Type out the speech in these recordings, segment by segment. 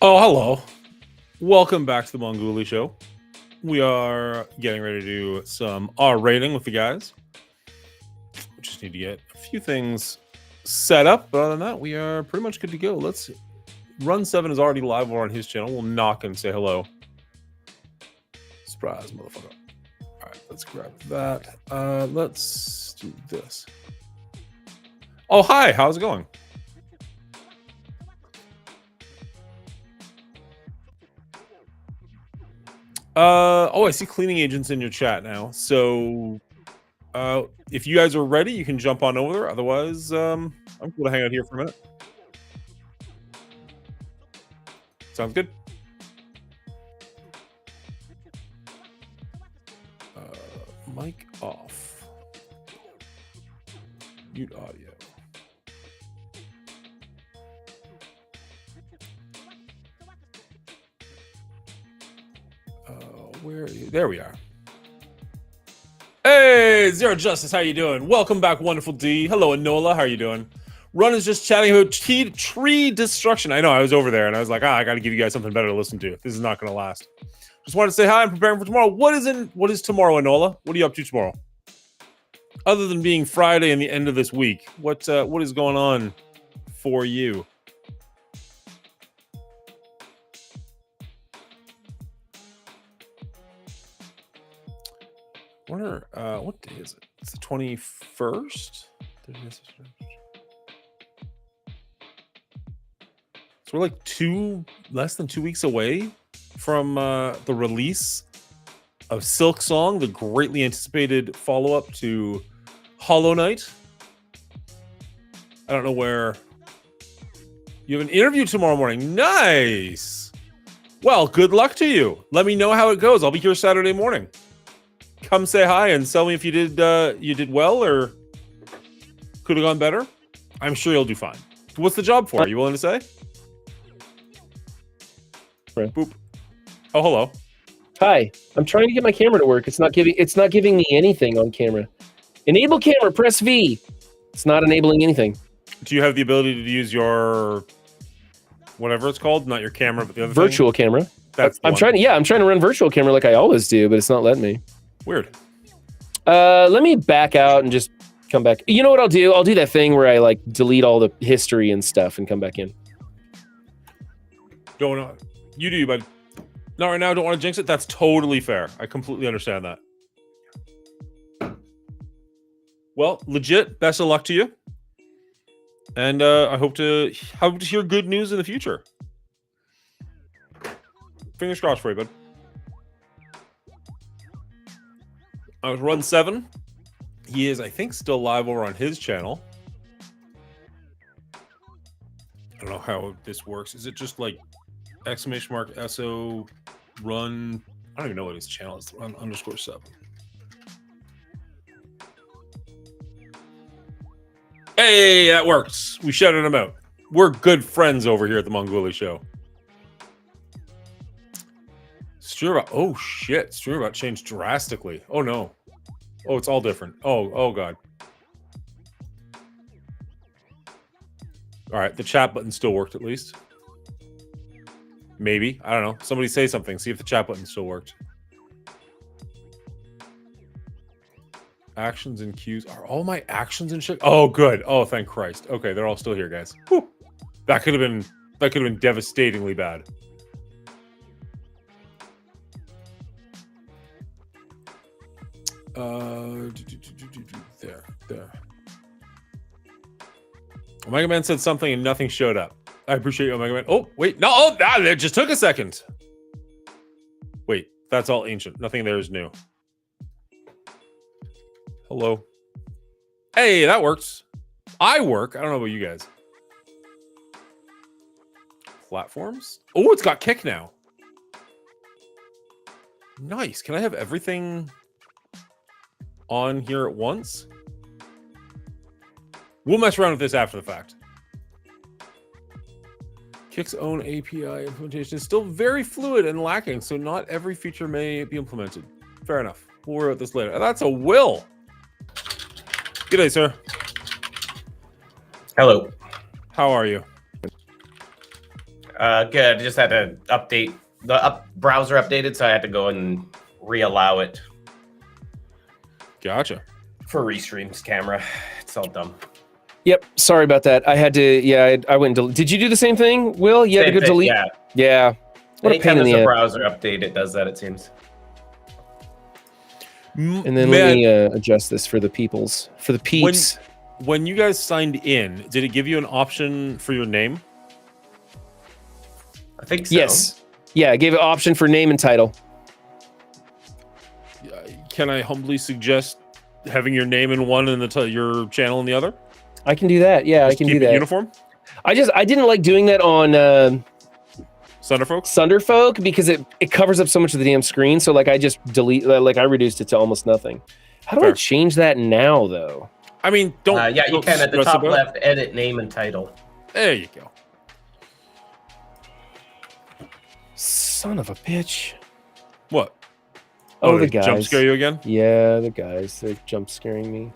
Oh, hello. Welcome back to the Mongoli Show. We are getting ready to do some R rating with the guys. We just need to get a few things set up. But other than that, we are pretty much good to go. Let's see. Run 7 is already live over on his channel. We'll knock and say hello. Surprise, motherfucker. All right, let's grab that. Let's do this. Oh, hi. How's it going? Oh, I see cleaning agents in your chat now. So, if you guys are ready, you can jump on over there. Otherwise, I'm going to hang out here for a minute. Sounds good. Mic off. Mute audio. Where are you? There we are. Hey, Zero Justice, how you doing? Welcome back, wonderful D. Hello, Enola, how are you doing? Run is just chatting about tree destruction. I know, I was over there, and I was like, I got to give you guys something better to listen to. This is not going to last. Just wanted to say hi. I'm preparing for tomorrow. What is tomorrow, Enola? What are you up to tomorrow? Other than being Friday and the end of this week, what is going on for you? Wonder what day is it? It's the 21st. So we're like less than 2 weeks away from the release of Silk Song, the greatly anticipated follow-up to Hollow Knight. I don't know where. You have an interview tomorrow morning. Nice. Well, good luck to you. Let me know how it goes. I'll be here Saturday morning. Come say hi and tell me if you did well or could have gone better. I'm sure you'll do fine. What's the job for? Are you willing to say? Right. Boop. Oh, hello. Hi. I'm trying to get my camera to work. It's not giving me anything on camera. Enable camera, press V. It's not enabling anything. Do you have the ability to use your whatever it's called? Not your camera, but the other virtual camera. That's I'm trying to run virtual camera like I always do, but it's not letting me. Weird. Let me back out and just come back. You know what I'll do? I'll do that thing where I like delete all the history and stuff and come back in. Don't know. You do, bud. Not right now. Don't want to jinx it. That's totally fair. I completely understand that. Well, legit. Best of luck to you. And I hope to hear good news in the future. Fingers crossed for you, bud. I was Run 7. He is, I think, still live over on his channel. I don't know how this works. Is it just like !SO Run? I don't even know what his channel is. Run _7. Hey, that works. We shouted him out. We're good friends over here at the Mongoli Show. Oh shit, Streamerbot changed drastically. Oh no. Oh, it's all different. Oh god. All right, the chat button still worked at least. Maybe. I don't know. Somebody say something. See if the chat button still worked. Actions and queues. Are all my actions and shit? Oh, good. Oh, thank Christ. Okay, they're all still here, guys. Whew. That could have been devastatingly bad. There. Omega Man said something and nothing showed up. I appreciate you, Omega Man. Oh, wait. No, it just took a second. Wait, that's all ancient. Nothing there is new. Hello. Hey, that works. I work. I don't know about you guys. Platforms? Oh, it's got kick now. Nice. Can I have everything on here at once? We'll mess around with this after the fact. Kick's own API implementation is still very fluid and lacking, so not every feature may be implemented. Fair enough. We'll worry about this later. That's a Will. Good day, sir. Hello. How are you? Good. I just had to update the browser updated, so I had to go and reallow it Gotcha. for Restream's camera. It's all dumb. Yep. Sorry about that. I had to. Yeah, I went. Did you do the same thing, Will? You had to Same go thing, delete. Yeah. Yeah. What a Anytime pain in there's the a ass. browser update, it does that. It seems. And then let me adjust this for the peoples, for the peeps. When you guys signed in, did it give you an option for your name? I think so. Yes. Yeah, I gave an option for name and title. Can I humbly suggest having your name in one and your channel in the other? I can do that. Yeah, Just I can keep do it that. uniform? I didn't like doing that on Sunderfolk? Sunderfolk because it covers up so much of the damn screen. So like I just I reduced it to almost nothing. How do I Fair. change that now though? I mean, don't. Yeah, you don't can at the stress top about it. left, edit name and title. There you go. Son of a bitch. What? Oh, did the it jump guys. scare you again? Yeah, the guys. They're jump scaring me.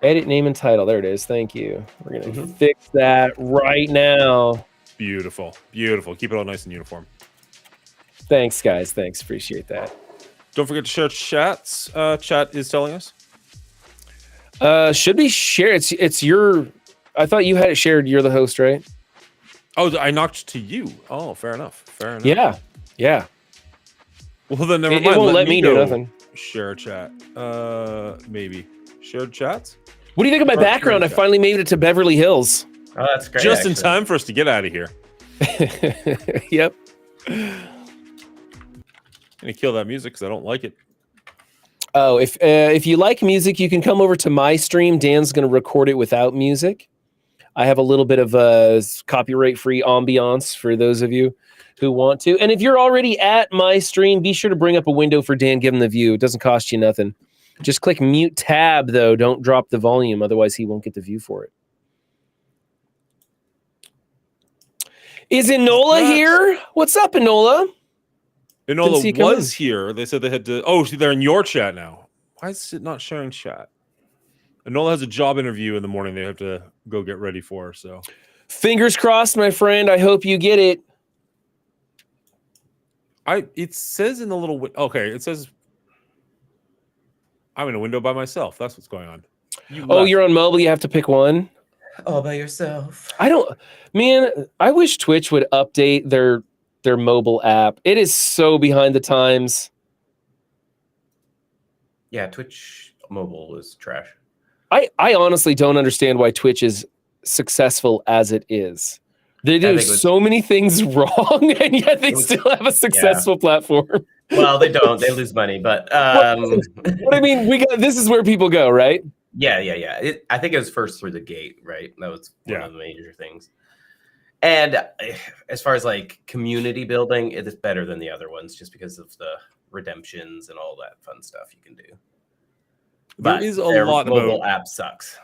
Edit name and title. There it is. Thank you. We're going to fix that right now. Beautiful. Beautiful. Keep it all nice and uniform. Thanks, guys. Thanks. Appreciate that. Don't forget to share chats. Chat is telling us. Should be shared. It's your... I thought you had it shared. You're the host, right? Oh, I knocked to you. Oh, fair enough. Fair enough. Yeah. Yeah. Well, then never It mind. won't let me do go nothing. Share chat. Maybe. Shared chats? What do you think of my Or background? I shared chat. finally made it to Beverly Hills. Oh, that's great. Just in actually. time for us to get out of here. Yep. I'm gonna kill that music because I don't like it. Oh, if you like music, you can come over to my stream. Dan's going to record it without music. I have a little bit of copyright-free ambiance for those of you who want to. And if you're already at my stream, be sure to bring up a window for Dan, give him the view. It doesn't cost you nothing. Just click mute tab, though. Don't drop the volume. Otherwise, he won't get the view for it. Is Enola here? What's up, Enola? Didn't see you Enola come was here. They said they had to. Oh, they're in your chat now. Why is it not sharing chat? Enola has a job interview in the morning. They have to go get ready for. So Fingers crossed, my friend. I hope you get it. it says in the little. Okay, it says I'm in a window by myself. That's what's going on. You're on mobile. You have to pick one. All by yourself. I wish Twitch would update their mobile app. It is so behind the times. Yeah, Twitch mobile is trash. I honestly don't understand why Twitch is successful as it is. They do so many things wrong, and yet they still have a successful platform. Well, they don't. They lose money, but but I mean, this is where people go, right? Yeah. I think it was first through the gate, right? That was one of the major things. And as far as like community building, it is better than the other ones just because of the redemptions and all that fun stuff you can do. But there is a lot mobile about app sucks.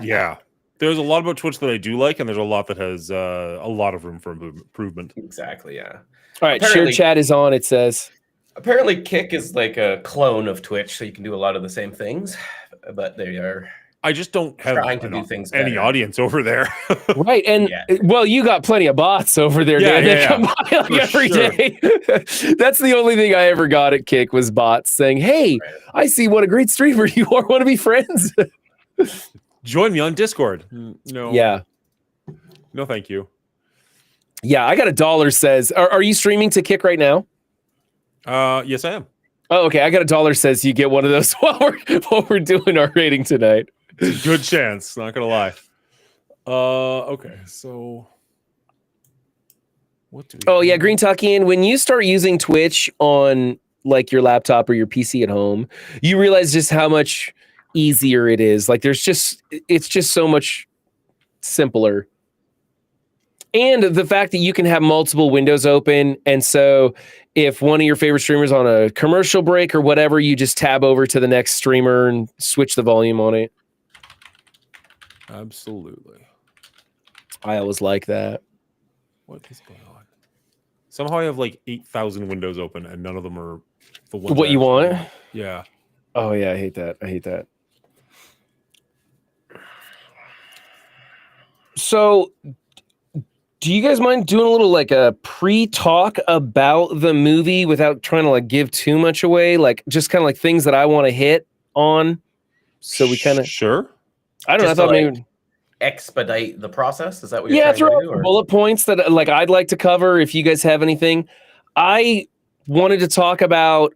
yeah. There's a lot about Twitch that I do like, and there's a lot that has a lot of room for improvement. Exactly, yeah. All right, share chat is on, it says. Apparently Kick is like a clone of Twitch, so you can do a lot of the same things, but they are I just don't have trying to do things any better. audience over there. Right, and well, you got plenty of bots over there, Dan. They come by like every day. That's the only thing I ever got at Kick was bots saying, "Hey, I see what a great streamer you are. Want to be friends? Join me on Discord." No. Yeah. No, thank you. Yeah, I got $1 says. Are you streaming to Kick right now? Yes, I am. Oh, okay. I got $1 says you get one of those while we're doing our rating tonight. It's a good chance, not gonna lie. Okay, so what do we yeah, Green Tuckian, when you start using Twitch on like your laptop or your PC at home, you realize just how much easier it is. Like it's just so much simpler. And the fact that you can have multiple windows open, and so if one of your favorite streamers on a commercial break or whatever, you just tab over to the next streamer and switch the volume on it. Absolutely. I always like that. What is going on? Somehow I have like 8,000 windows open, and none of them are the ones what you want. Yeah. Oh yeah, I hate that. So, Do you guys mind doing a little like a pre-talk about the movie without trying to like give too much away? Like just kind of like things that I want to hit on. So we kind of sure. I don't know. I Just to, thought like, maybe expedite the process. Is that what you're trying throw to out do? some Or? bullet points that like I'd like to cover if you guys have anything. I wanted to talk about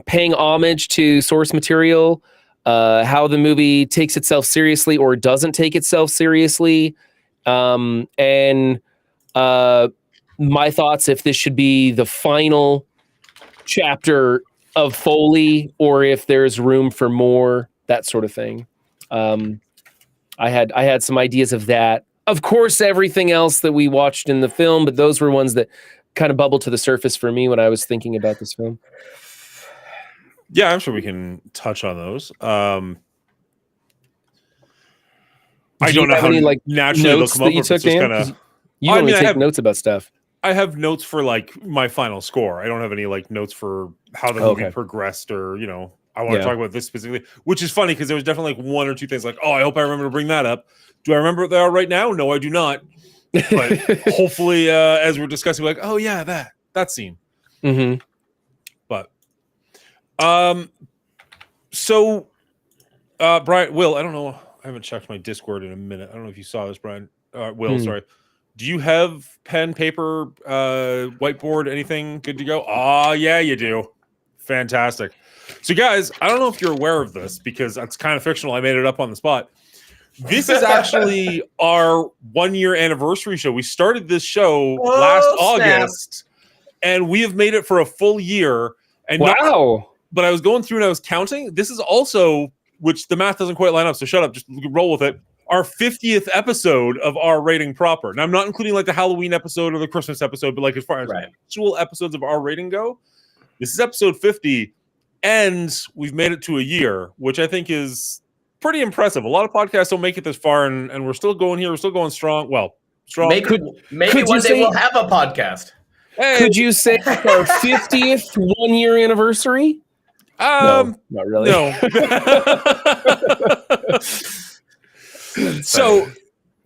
paying homage to source material, how the movie takes itself seriously or doesn't take itself seriously, and my thoughts if this should be the final chapter of Foley or if there's room for more, that sort of thing. I had some ideas of that. Of course, everything else that we watched in the film, but those were ones that kind of bubbled to the surface for me when I was thinking about this film. Yeah, I'm sure we can touch on those. I don't know how any like naturally they'll notes come that up you with. took, It's just Dan? kind 'Cause of. you I only mean, I take have- notes about stuff. I have notes for like my final score. I don't have any like notes for how the movie progressed or, I want to talk about this specifically, which is funny because there was definitely like one or two things like, oh, I hope I remember to bring that up. Do I remember what they are right now? No, I do not. But hopefully, as we're discussing, we're like, oh yeah, that scene. Mm-hmm. But, so, Brian, Will, I don't know. I haven't checked my Discord in a minute. I don't know if you saw this, Brian. Will, sorry. Do you have pen, paper, whiteboard, anything good to go? Oh, yeah, you do. Fantastic. So, guys, I don't know if you're aware of this because it's kind of fictional. I made it up on the spot. This is actually our 1-year anniversary show. We started this show last August, and we have made it for a full year. And wow. But I was going through and I was counting. This is also, which the math doesn't quite line up, so shut up. Just roll with it. Our 50th episode of our rating proper. And I'm not including like the Halloween episode or the Christmas episode, but like as far as actual episodes of our rating go, this is episode 50, and we've made it to a year, which I think is pretty impressive. A lot of podcasts don't make it this far, and we're still going here. We're still going strong. Well, strong. Maybe one day we'll have a podcast. Hey. Could you say our 50th 1-year anniversary? No, not really. No. So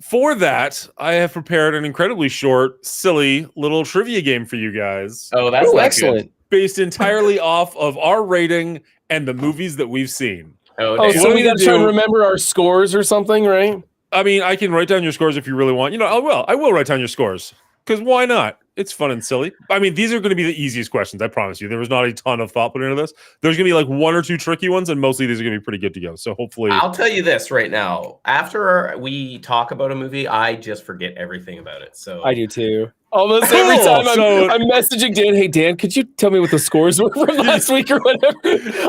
for that, I have prepared an incredibly short, silly little trivia game for you guys. Oh, that's excellent. Based entirely off of our rating and the movies that we've seen. So we got to try and remember our scores or something, right? I mean, I can write down your scores if you really want. I will write down your scores. Because why not? It's fun and silly. I mean, these are going to be the easiest questions, I promise you. There was not a ton of thought put into this. There's going to be like 1 or 2 tricky ones, and mostly these are going to be pretty good to go. So hopefully... I'll tell you this right now. After we talk about a movie, I just forget everything about it. So I do too. Almost every time I'm messaging Dan, hey, Dan, could you tell me what the scores were from last week or whatever?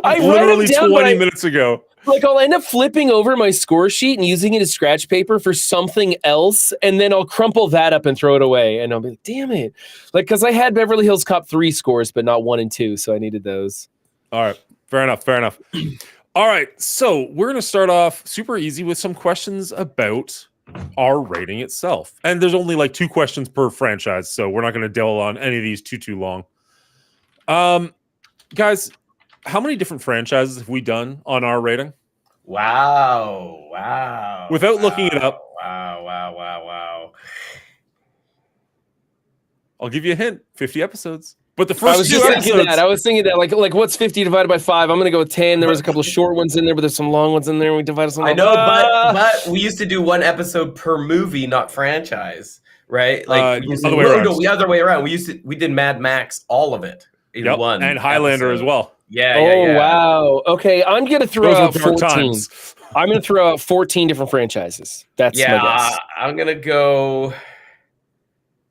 I literally 20 minutes ago. Like, I'll end up flipping over my score sheet and using it as scratch paper for something else, and then I'll crumple that up and throw it away, and I'll be like, damn it. Like, because I had Beverly Hills Cop 3 scores, but not 1 and 2, so I needed those. All right. Fair enough. All right. So we're going to start off super easy with some questions about our rating itself. And there's only like 2 questions per franchise, so we're not going to delve on any of these too long. Guys, how many different franchises have we done on our rating? Wow. Without looking it up. Wow. I'll give you a hint. 50 episodes. But the first 2 episodes... I was thinking that. Like what's 50 divided by 5? I'm going to go with 10. There was a couple of short ones in there, but there's some long ones in there. And we divided some. I know, but we used to do 1 episode per movie, not franchise, right? Like the other way around. We did Mad Max, all of it in one. And Highlander as well. Yeah. Wow. Okay, I'm going to throw out 14. I'm going to throw out 14 different franchises. That's my guess. I'm going to go...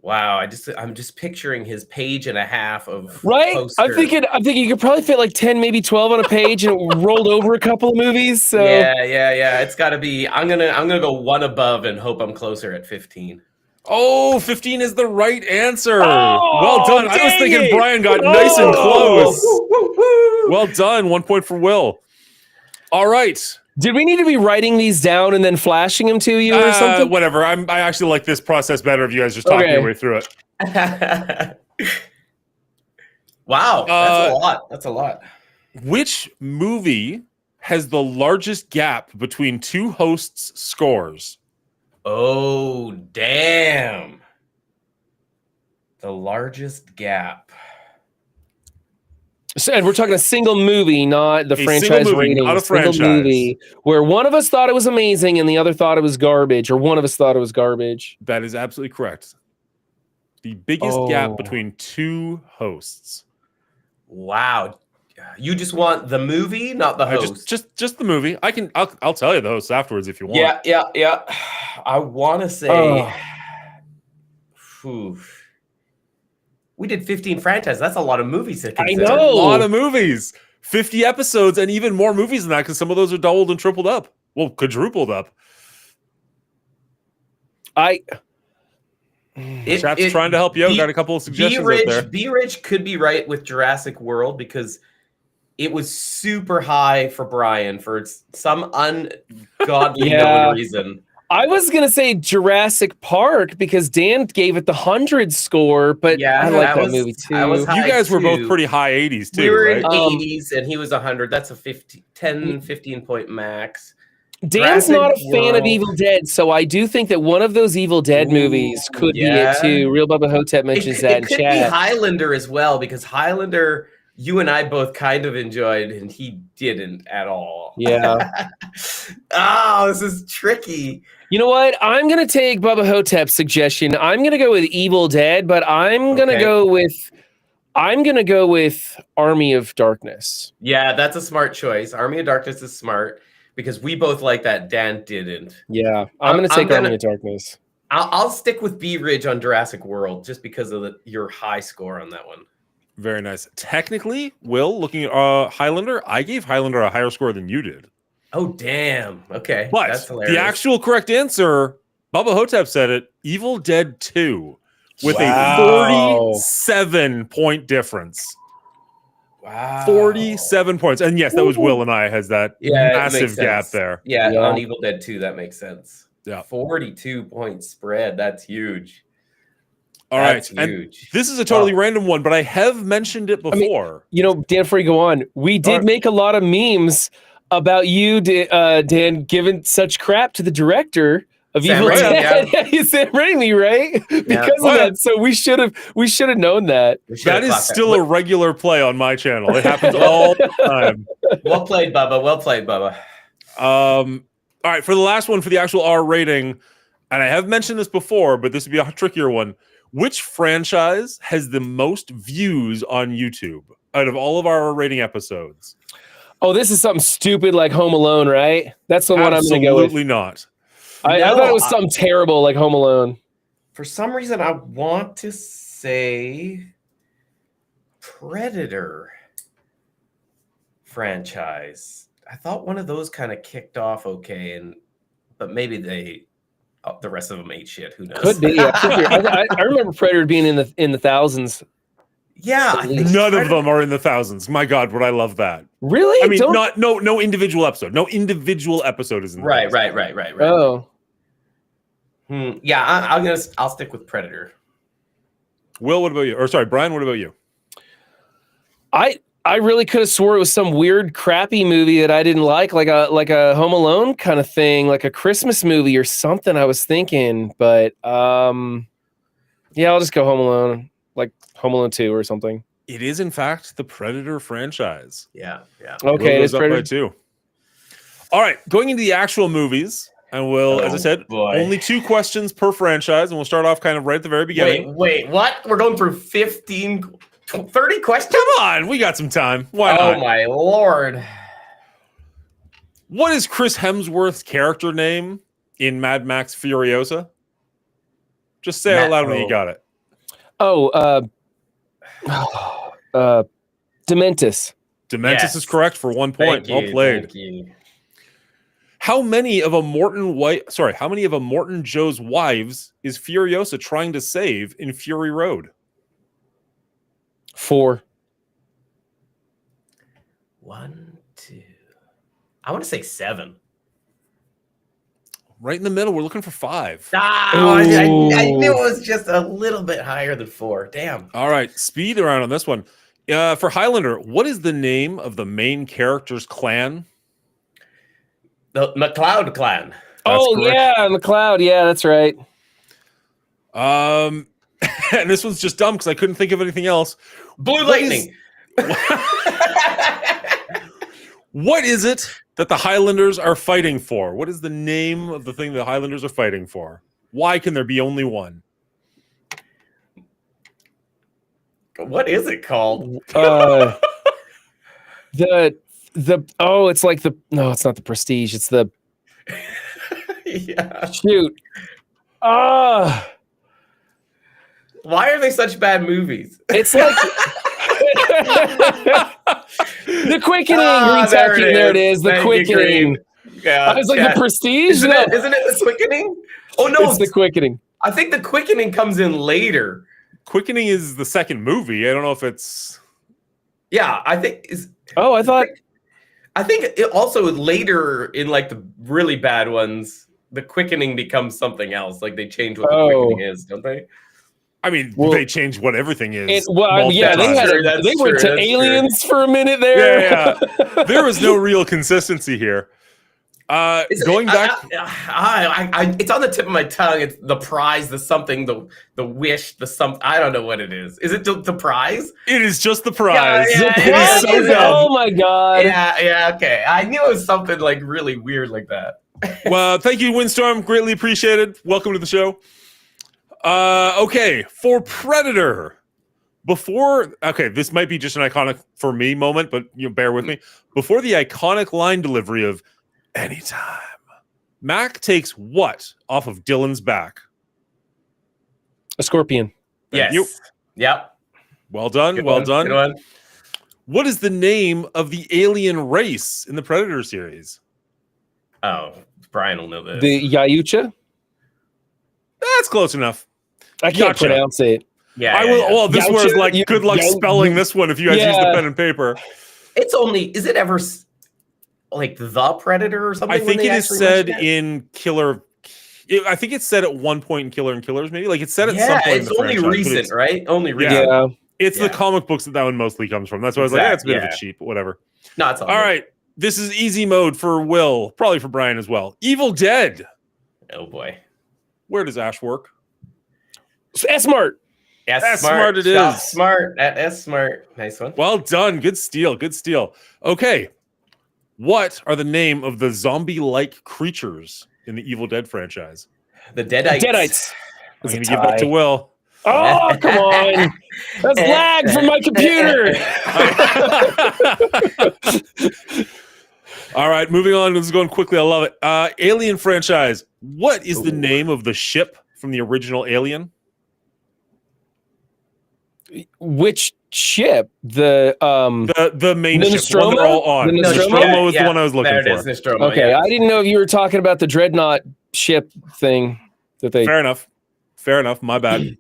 Wow, I'm just picturing his page and a half of poster. I'm thinking you could probably fit like 10, maybe 12 on a page, and it rolled over a couple of movies. So yeah. It's got to be. I'm gonna go 1 above and hope I'm closer at 15. Oh, 15 is the right answer. Well done. I was thinking Brian got nice and close. Well done. 1 point for Will. All right. Did we need to be writing these down and then flashing them to you or something? Whatever. I actually like this process better if you guys just talking your way through it. Wow. That's a lot. Which movie has the largest gap between 2 hosts' scores? Oh, damn. The largest gap. So, and we're talking a single movie, not the A franchise single movie, rating. not a single franchise. movie where one of us thought it was amazing and the other thought it was garbage, or one of us thought it was garbage. That is absolutely correct. The biggest gap between two hosts. Wow. You just want the movie, not the host. Just the movie. I'll tell you the hosts afterwards if you want. Yeah. I want to say, we did 15 franchises. That's a lot of movies to consider. I know. A lot of movies. 50 episodes and even more movies than that because some of those are doubled and tripled up. Well, quadrupled up. Chat's trying to help you out. Got a couple of suggestions out there. B-Rich could be right with Jurassic World because it was super high for Brian for some ungodly known reason. I was gonna say Jurassic Park because Dan gave it the 100 score, but I like that movie too. You guys were both pretty high 80s too. We were right? in 80s and he was 100. That's a 15 point max. Dan's not a fan of Evil Dead, so I do think that one of those Evil Dead movies could be it too. Real Bubba Hotep mentions that in chat. It could be Highlander as well because Highlander, you and I both kind of enjoyed, and he didn't at all. Yeah. This is tricky. You know what? I'm gonna take Bubba Hotep's suggestion. I'm gonna go with Evil Dead, but I'm gonna go with Army of Darkness. Yeah, that's a smart choice. Army of Darkness is smart because we both like that. Dan didn't. Yeah, I'm gonna take Army of Darkness. I'll stick with B Ridge on Jurassic World just because of your high score on that one. Very nice. Technically, Will, looking at Highlander, I gave Highlander a higher score than you did. Oh, damn. Okay. But that's hilarious. The actual correct answer, Bubba Hotep said it, Evil Dead 2 with a 47-point difference. Wow. 47 points. And yes, that was Will and I has that massive gap there. Yeah, on Evil Dead 2, that makes sense. Yeah. 42-point spread. That's huge. All right. And this is a totally random one, but I have mentioned it before. Dan, before you go on, we did make a lot of memes about you, Dan, giving such crap to the director of Evil Dead. Sam Raimi, right? Because of that. So we should have known that. That is still a regular play on my channel. It happens all the time. Well played, Bubba. Well played, Bubba. All right, for the last one, for the actual R rating, and I have mentioned this before, but this would be a trickier one. Which franchise has the most views on YouTube out of all of our rating episodes? Oh, this is something stupid like Home Alone, right? That's the one I'm going to go with. Absolutely not. I thought it was something terrible like Home Alone. For some reason, I want to say Predator franchise. I thought one of those kind of kicked off okay, but maybe the rest of them ate shit. Who knows? Could be. I remember Predator being in the thousands. Yeah, none of them are in the thousands. My God, would I love that? Really? I mean, no individual episode. No individual episode is in the right. Oh, yeah. I'll stick with Predator. Will, what about you? Or sorry, Brian, what about you? I really could have swore it was some weird, crappy movie that I didn't like a Home Alone kind of thing, like a Christmas movie or something. I was thinking, but I'll just go Home Alone. Like Home Alone 2 or something. It is, in fact, the Predator franchise. Yeah. Okay, it's Predator 2. All right, going into the actual movies, and as I said, only 2 questions per franchise, and we'll start off kind of right at the very beginning. Wait, what? We're going through 30 questions? Come on, we got some time. Why not? Oh, my Lord. What is Chris Hemsworth's character name in Mad Max Furiosa? Just say it out loud when you got it. Dementis. Dementis is correct for 1 point. Well played. Thank you. How many of a Morton Joe's wives is Furiosa trying to save in Fury Road? 4. 1, 2. I want to say 7. Right in the middle. We're looking for 5. I knew it was just a little bit higher than 4. Damn. All right. Speed around on this one. For Highlander, what is the name of the main character's clan? The McLeod clan. That's correct. Yeah, McLeod. Yeah, that's right. and this one's just dumb because I couldn't think of anything else. Blue Lightning. What is it that the Highlanders are fighting for? What is the name of the thing the Highlanders are fighting for? Why can there be only one? What is it called? It's like it's not the Prestige. It's the Yeah. shoot. Why are they such bad movies? It's like The Quickening. There it is. The Thank you, Quickening. Green. Yeah. I was like, the Prestige? Isn't it the Quickening? Oh no, It's the Quickening. I think the Quickening comes in later. Quickening is the second movie. I don't know if it's. Yeah, I think I thought. I think it also later in like the really bad ones, the Quickening becomes something else. Like they change what the Quickening is, don't they? I mean, Well, they change what everything is. They That's went to true. aliens for a minute there. Yeah. There was no real consistency here. Going back, it's on the tip of my tongue. It's the prize, the something, the wish, the something. I don't know what it is. Is it the prize? it is just the prize. Yeah, It is so What? dumb. Oh my god. Yeah, okay. I knew it was something like really weird like that. Well, thank you, Windstorm. Greatly appreciated. Welcome to the show. Okay, for Predator. This might be just an iconic for me moment, but bear with me. Before the iconic line delivery of anytime, Mac takes what off of Dylan's back? A scorpion. Yes. you. Yep. Well done. Good Well one, done. good one. What is the name of the alien race in the Predator series? Oh, Brian will know this. The Yayucha? That's close enough. I can't Gotcha. pronounce it. yeah, I will. yeah. Well, this was like You- good luck you- spelling this one if you guys use the pen and paper. It's only. Is it ever like the Predator or something? I think when it they is actually said mention it? in Killer. I think it's said at one point in Killer and Killers, maybe. Like it's said at some Yeah, point. it's in the only franchise, but recent, it's- right? Only Yeah. recent. Yeah. It's Yeah. the comic books that one mostly comes from. That's why I was like, it's a bit of a Yeah. cheap, whatever. No, it's All right, this is easy mode for Will, probably for Brian as well. Evil Dead. Oh boy. Where does Ash work? S-Mart. That's smart it Stop is. Smart. That's smart. Nice one. Well done. Good steal. Good steal. Okay. What are the name of the zombie-like creatures in the Evil Dead franchise? The Deadites. Deadites. I'm It's going a to give that to tie. Will. Oh, come on. That's lag from my computer. All right, moving on. This is going quickly. I love it. Alien franchise. What is the name of the ship from the original Alien? Which ship? The The main The ship. The one they're all on. The Nostromo Nostromo? is the one I was looking there for. It is, Nostromo, Okay, yeah. I didn't know if you were talking about the Dreadnought ship thing that they. Fair enough. Fair enough. My bad.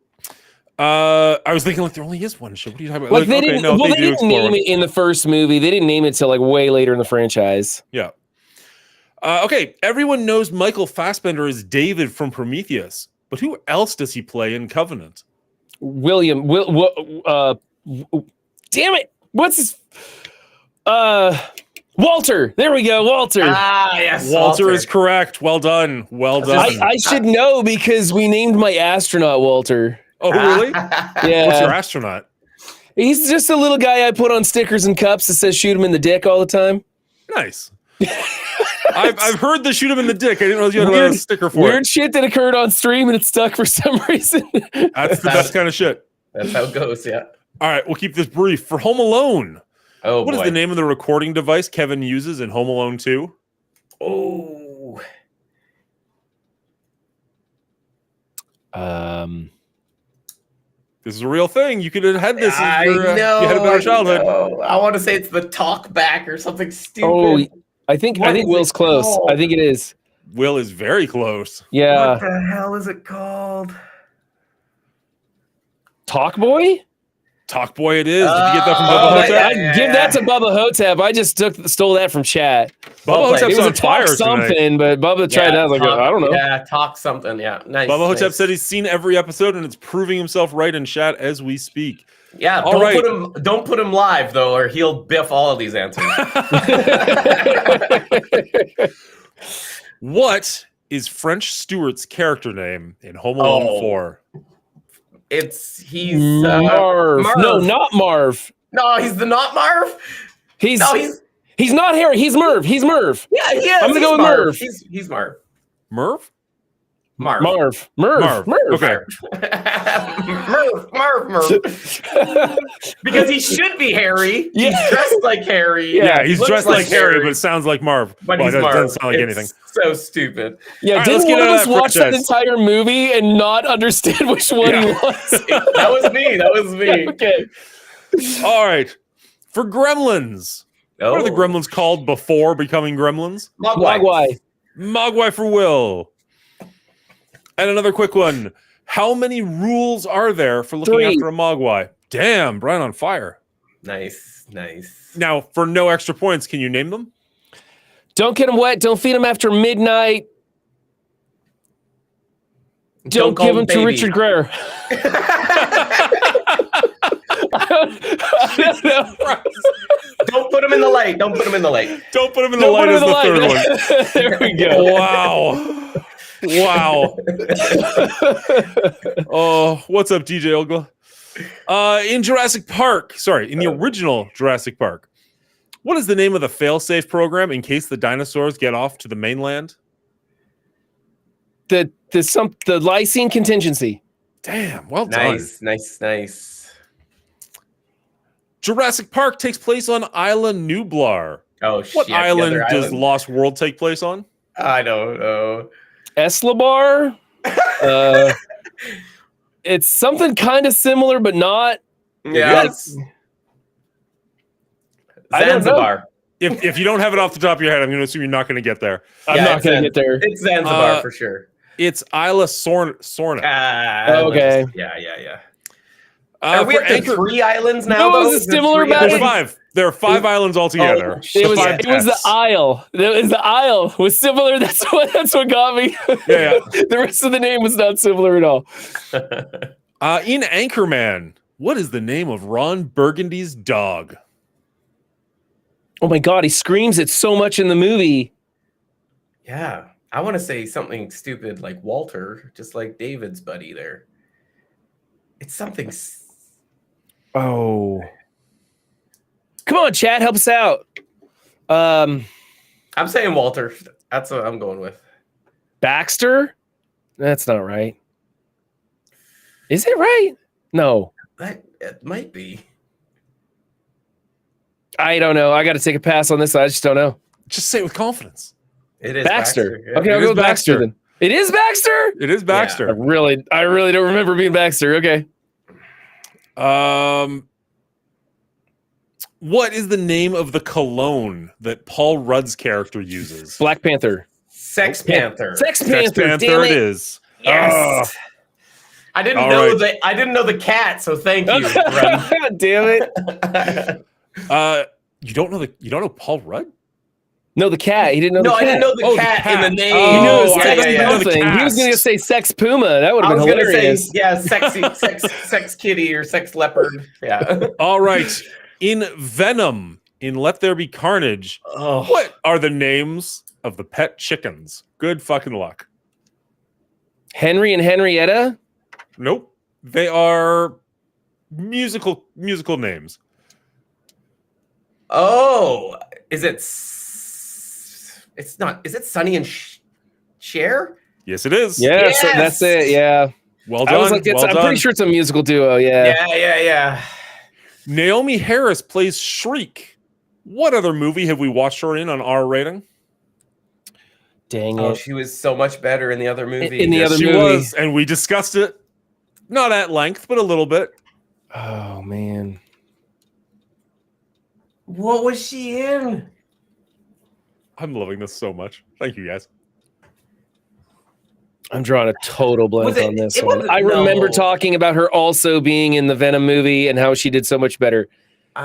I was thinking like there only is one ship. What are you talking about? Like they didn't. no, Well, they do didn't explore name one. it in the first movie. They didn't name it till like way later in the franchise. Yeah. Okay. Everyone knows Michael Fassbender is David from Prometheus, but who else does he play in Covenant? William. Damn it! What's his? Walter. There we go. Walter. Ah, yes. Walter is correct. Well done. Well done. I should know because we named my astronaut Walter. Oh, really? Yeah. What's your astronaut? He's just a little guy I put on stickers and cups that says shoot him in the dick all the time. Nice. I've heard the shoot him in the dick. I didn't know you had a Weird- sticker for Weird it. shit that occurred on stream and it stuck for some reason. That's the best kind of shit. That's how it goes, yeah. All right, we'll keep this brief. For Home Alone, Oh, what is boy. the name of the recording device Kevin uses in Home Alone 2? Oh. This is a real thing. You could have had this I if know. you had a better childhood. I want to say it's the talk back or something stupid. Oh, I think What is Will's it close. called? I think it is. Will is very close. Yeah. What the hell is it called? Talk Boy? Talk Boy it is. Did you get that from Oh, Bubba I'd Hotep? yeah. give that to Bubba Hotep. I just stole that from chat. Bubba played. Hotep's It was on a fire talk tonight. something, but Bubba tried that. I was like, I don't know. Yeah, talk something. Yeah, nice. Bubba Hotep nice. said he's seen every episode and it's proving himself right in chat as we speak. Yeah, All right. don't put him live though, or he'll biff all of these answers. What is French Stewart's character name in Home Alone Oh. 4? He's Marv. Marv. No, not Marv. No, he's not Marv. He's He's not Harry. He's Merv. He's Merv. yeah, he is. I'm gonna He's go with Marv. Merv. He's Marv. Merv? Marv. Merv. Okay. Marv. Because he should be Harry. Yeah. He's dressed like Harry. Yeah, he's Looks dressed like Harry, but it sounds like Marv. But Well, he's it Marv. doesn't sound like It's anything. so stupid. Yeah, All right, let's didn't get one of out of us that watch that franchise. entire movie and not understand which one he was? That was me. Okay. All right. For gremlins. What are the gremlins called before becoming gremlins? Mogwai. Mogwai for Will. And another quick one. How many rules are there for looking 3. after a Mogwai? Damn, Brian on fire. Nice. Now, for no extra points, can you name them? Don't get him wet. Don't feed him after midnight. Don't call give him him to baby. Richard Gere. I don't know. Don't put him in the light. Don't put him in the light. Don't put him in the light as the third one. There we go. Wow. Oh, what's up, DJ Ogla? In Jurassic Park, in the original Jurassic Park, what is the name of the failsafe program in case the dinosaurs get off to the mainland? The lysine contingency. Damn, well done. Nice. Jurassic Park takes place on Isla Nublar. Oh shit. What island the other does island. Lost World take place on? I don't know. Eslabar. It's something kind of similar, but not. Yeah. I don't know. Zanzibar. If you don't have it off the top of your head, I'm going to assume you're not going to get there. I'm not going to get there. It's Zanzibar for sure. It's Isla Sorna. Okay. Yeah. Are we for up to Anchor- 3 islands now? No, it though? was a Is there similar 3 battle. There's islands? 5. There are 5 islands altogether. Oh, It shit. was Five it was the tests. Isle. It was the Isle was similar. That's what got me. Yeah. The rest of the name was not similar at all. In Anchorman, what is the name of Ron Burgundy's dog? Oh my god, he screams it so much in the movie. Yeah. I want to say something stupid like Walter, just like David's buddy there. It's something. Oh. Come on, chat, help us out. I'm saying Walter. That's what I'm going with. Baxter? That's not right. Is it right? No. It might be. I don't know. I got to take a pass on this. I just don't know. Just say it with confidence. It is Baxter. Yeah. Okay, It I'll is go with Baxter Baxter. then. It is Baxter? It is Baxter. I really don't remember being Baxter. Okay. What is the name of the cologne that Paul Rudd's character uses? Black Panther. Sex Panther. Sex Sex Panther. Panther Damn it it. is. Yes. I didn't All know right. I didn't know the cat, so thank you. Rem. Damn it. You don't know Paul Rudd? No, the cat. He didn't know No, the I cat. didn't know the Oh, the cat cat. in the name. Oh, He knew it was I sex thought you know the something. He was going to cast. say sex puma. That would I have was been gonna hilarious. say, yeah, sex kitty or sex leopard. Yeah. All right. In Venom, in Let There Be Carnage, Oh, what are the names of the pet chickens? Good fucking luck. Henry and Henrietta? Nope. They are musical names. oh, is it? It's not. Is it Sonny and Cher? Yes, it is. Yeah, so Yes! that's it. Yeah. Well done. I was like, well I'm done. pretty sure it's a musical duo. Yeah. Yeah. Naomi Harris plays Shriek. What other movie have we watched her in on R rating? Dang Oh, it. she was so much better in the other movie. In the other She movie. was, and we discussed it. Not at length, but a little bit. Oh, man. What was she in? I'm loving this so much. Thank you, guys. I'm drawing a total blank Was it- on this it one. wasn't- I remember no. talking about her also being in the Venom movie and how she did so much better.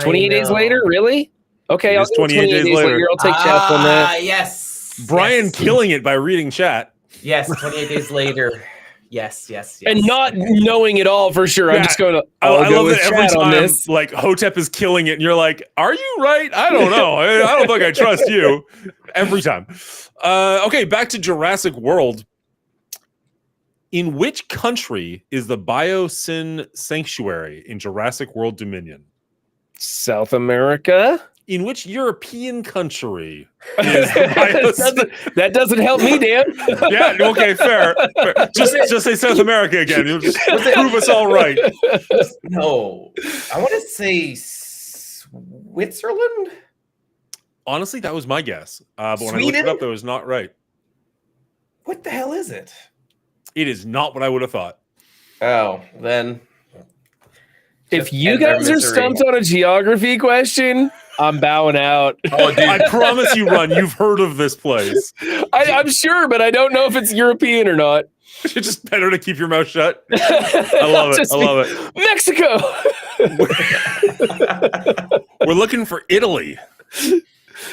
28 days later? Really? Okay, It I'll is go 28 days later. I'll take chat on that. Yes. Brian yes. killing it by reading chat. Yes, 28 days later. Yes. And not knowing it all for sure. Yeah, I'm just going to. I love that every chat on time, this. like, Hotep is killing it, and you're like, are you right? I don't know. I don't think I trust you. Every time. Okay, back to Jurassic World. In which country is the Biosyn Sanctuary in Jurassic World Dominion? South America? In which European country is the Biosyn? That doesn't help me, Dan. Yeah, okay, fair. Just say South America again. You'll just prove us all right. No. I want to say Switzerland? Honestly, that was my guess. But when I looked Sweden? it up, that was not right. What the hell is it? It is not what I would have thought. Oh, then. If you guys are stumped on a geography question, I'm bowing out. Oh, dude. I promise you, Run, you've heard of this place. I'm sure, but I don't know if it's European or not. It's just better to keep your mouth shut. I love it. I love it. Mexico. We're looking for Italy.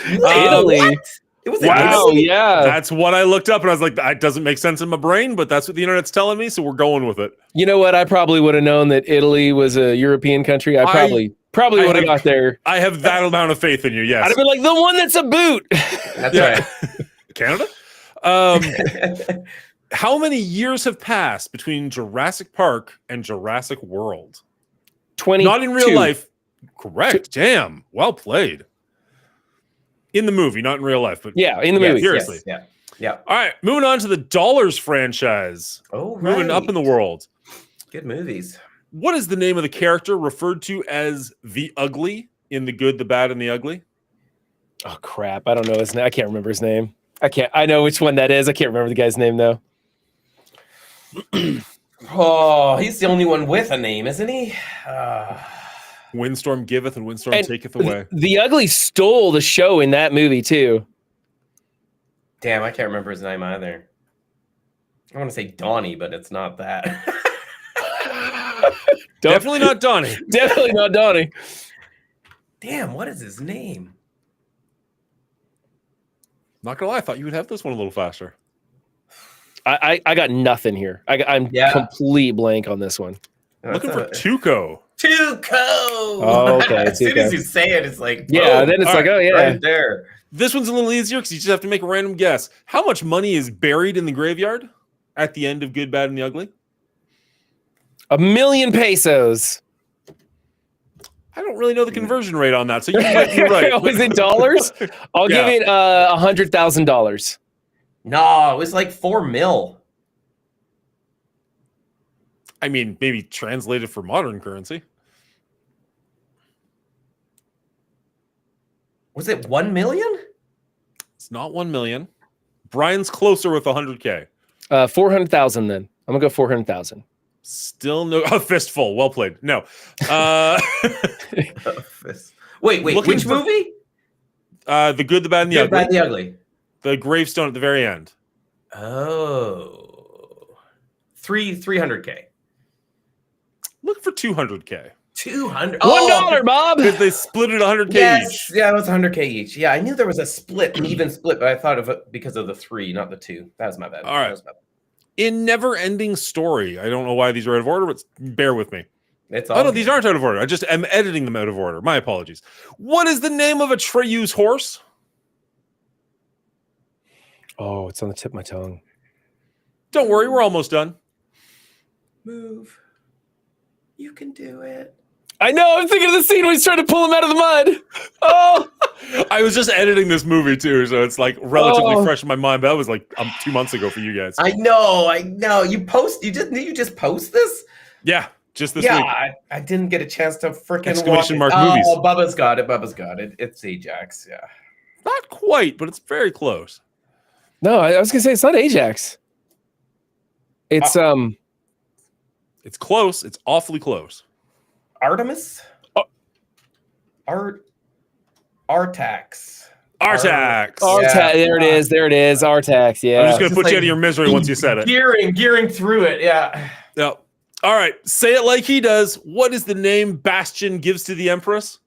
Italy. What? It was Wow, yeah. That's what I looked up, and I was like, that doesn't make sense in my brain, but that's what the internet's telling me, so we're going with it. You know what? I probably would have known that Italy was a European country. I probably would have got there. I have that amount of faith in you, yes. I'd have been like, the one that's a boot. That's right. Canada? How many years have passed between Jurassic Park and Jurassic World? 20. Not in real life. Correct. Damn. Well played. In the movie, not in real life, but yeah, in the movie. Seriously. Yes, yeah. All right, moving on to the Dollars franchise. Oh, moving up in the world. Good movies. What is the name of the character referred to as the Ugly in The Good, the Bad, and the Ugly? Oh crap! I don't know his name. I can't remember his name. I know which one that is. I can't remember the guy's name though. Oh, he's the only one with a name, isn't he? Windstorm giveth and windstorm taketh away. The Ugly stole the show in that movie too. Damn, I can't remember his name either. I want to say Donnie, but it's not that. Definitely not Donnie. Definitely not Donnie. Damn, what is his name? Not gonna lie, I thought you would have this one a little faster. I got nothing here. I'm complete blank on this one. Looking for Tuco. Tuco. Oh, okay. As soon as you say it, it's like, yeah. Then it's like, oh yeah, right there. This one's a little easier because you just have to make a random guess. How much money is buried in the graveyard at the end of Good, Bad, and the Ugly? 1 million pesos. I don't really know the conversion rate on that, so you might be right. Is it dollars? I'll give it $100,000. No, it was like 4 mil. I mean, maybe translated for modern currency. Was it 1 million? It's not 1 million. Brian's closer with 100K. 400,000 then. I'm gonna go 400,000. Still no fistful. Well played. No. Wait, which movie? The Good, the Bad, and the Ugly. Bad, and the Ugly. The gravestone at the very end. Oh. 300K. Look for 200K. 200. $1, Bob. Because they split it 100K Yes, each. yeah, it was 100K each. Yeah, I knew there was a split, an even split, but I thought of it because of the 3, not the 2. That was my bad. All right. In Never Ending Story, I don't know why these are out of order, but bear with me. It's no, these aren't out of order. I just am editing them out of order. My apologies. What is the name of Atreyu's horse? Oh, it's on the tip of my tongue. Don't worry, we're almost done. Move. You can do it. I know. I'm thinking of the scene when he's trying to pull him out of the mud. Oh, I was just editing this movie too, so it's like relatively fresh in my mind. But that was like 2 months ago for you guys. I know. You just post this? Yeah, just this week. I didn't get a chance to freaking Exclamation watch mark movies. Oh, Bubba's got it. It's Ajax. Yeah. Not quite, but it's very close. no, I was gonna say it's not Ajax. It's It's close. It's awfully close. Artemis? Artax. Artax. Artax. There it is. Artax. Yeah. I'm just gonna put you out of your misery once you said it. Gearing through it. Yeah. Yep. All right. Say it like he does. What is the name Bastion gives to the Empress?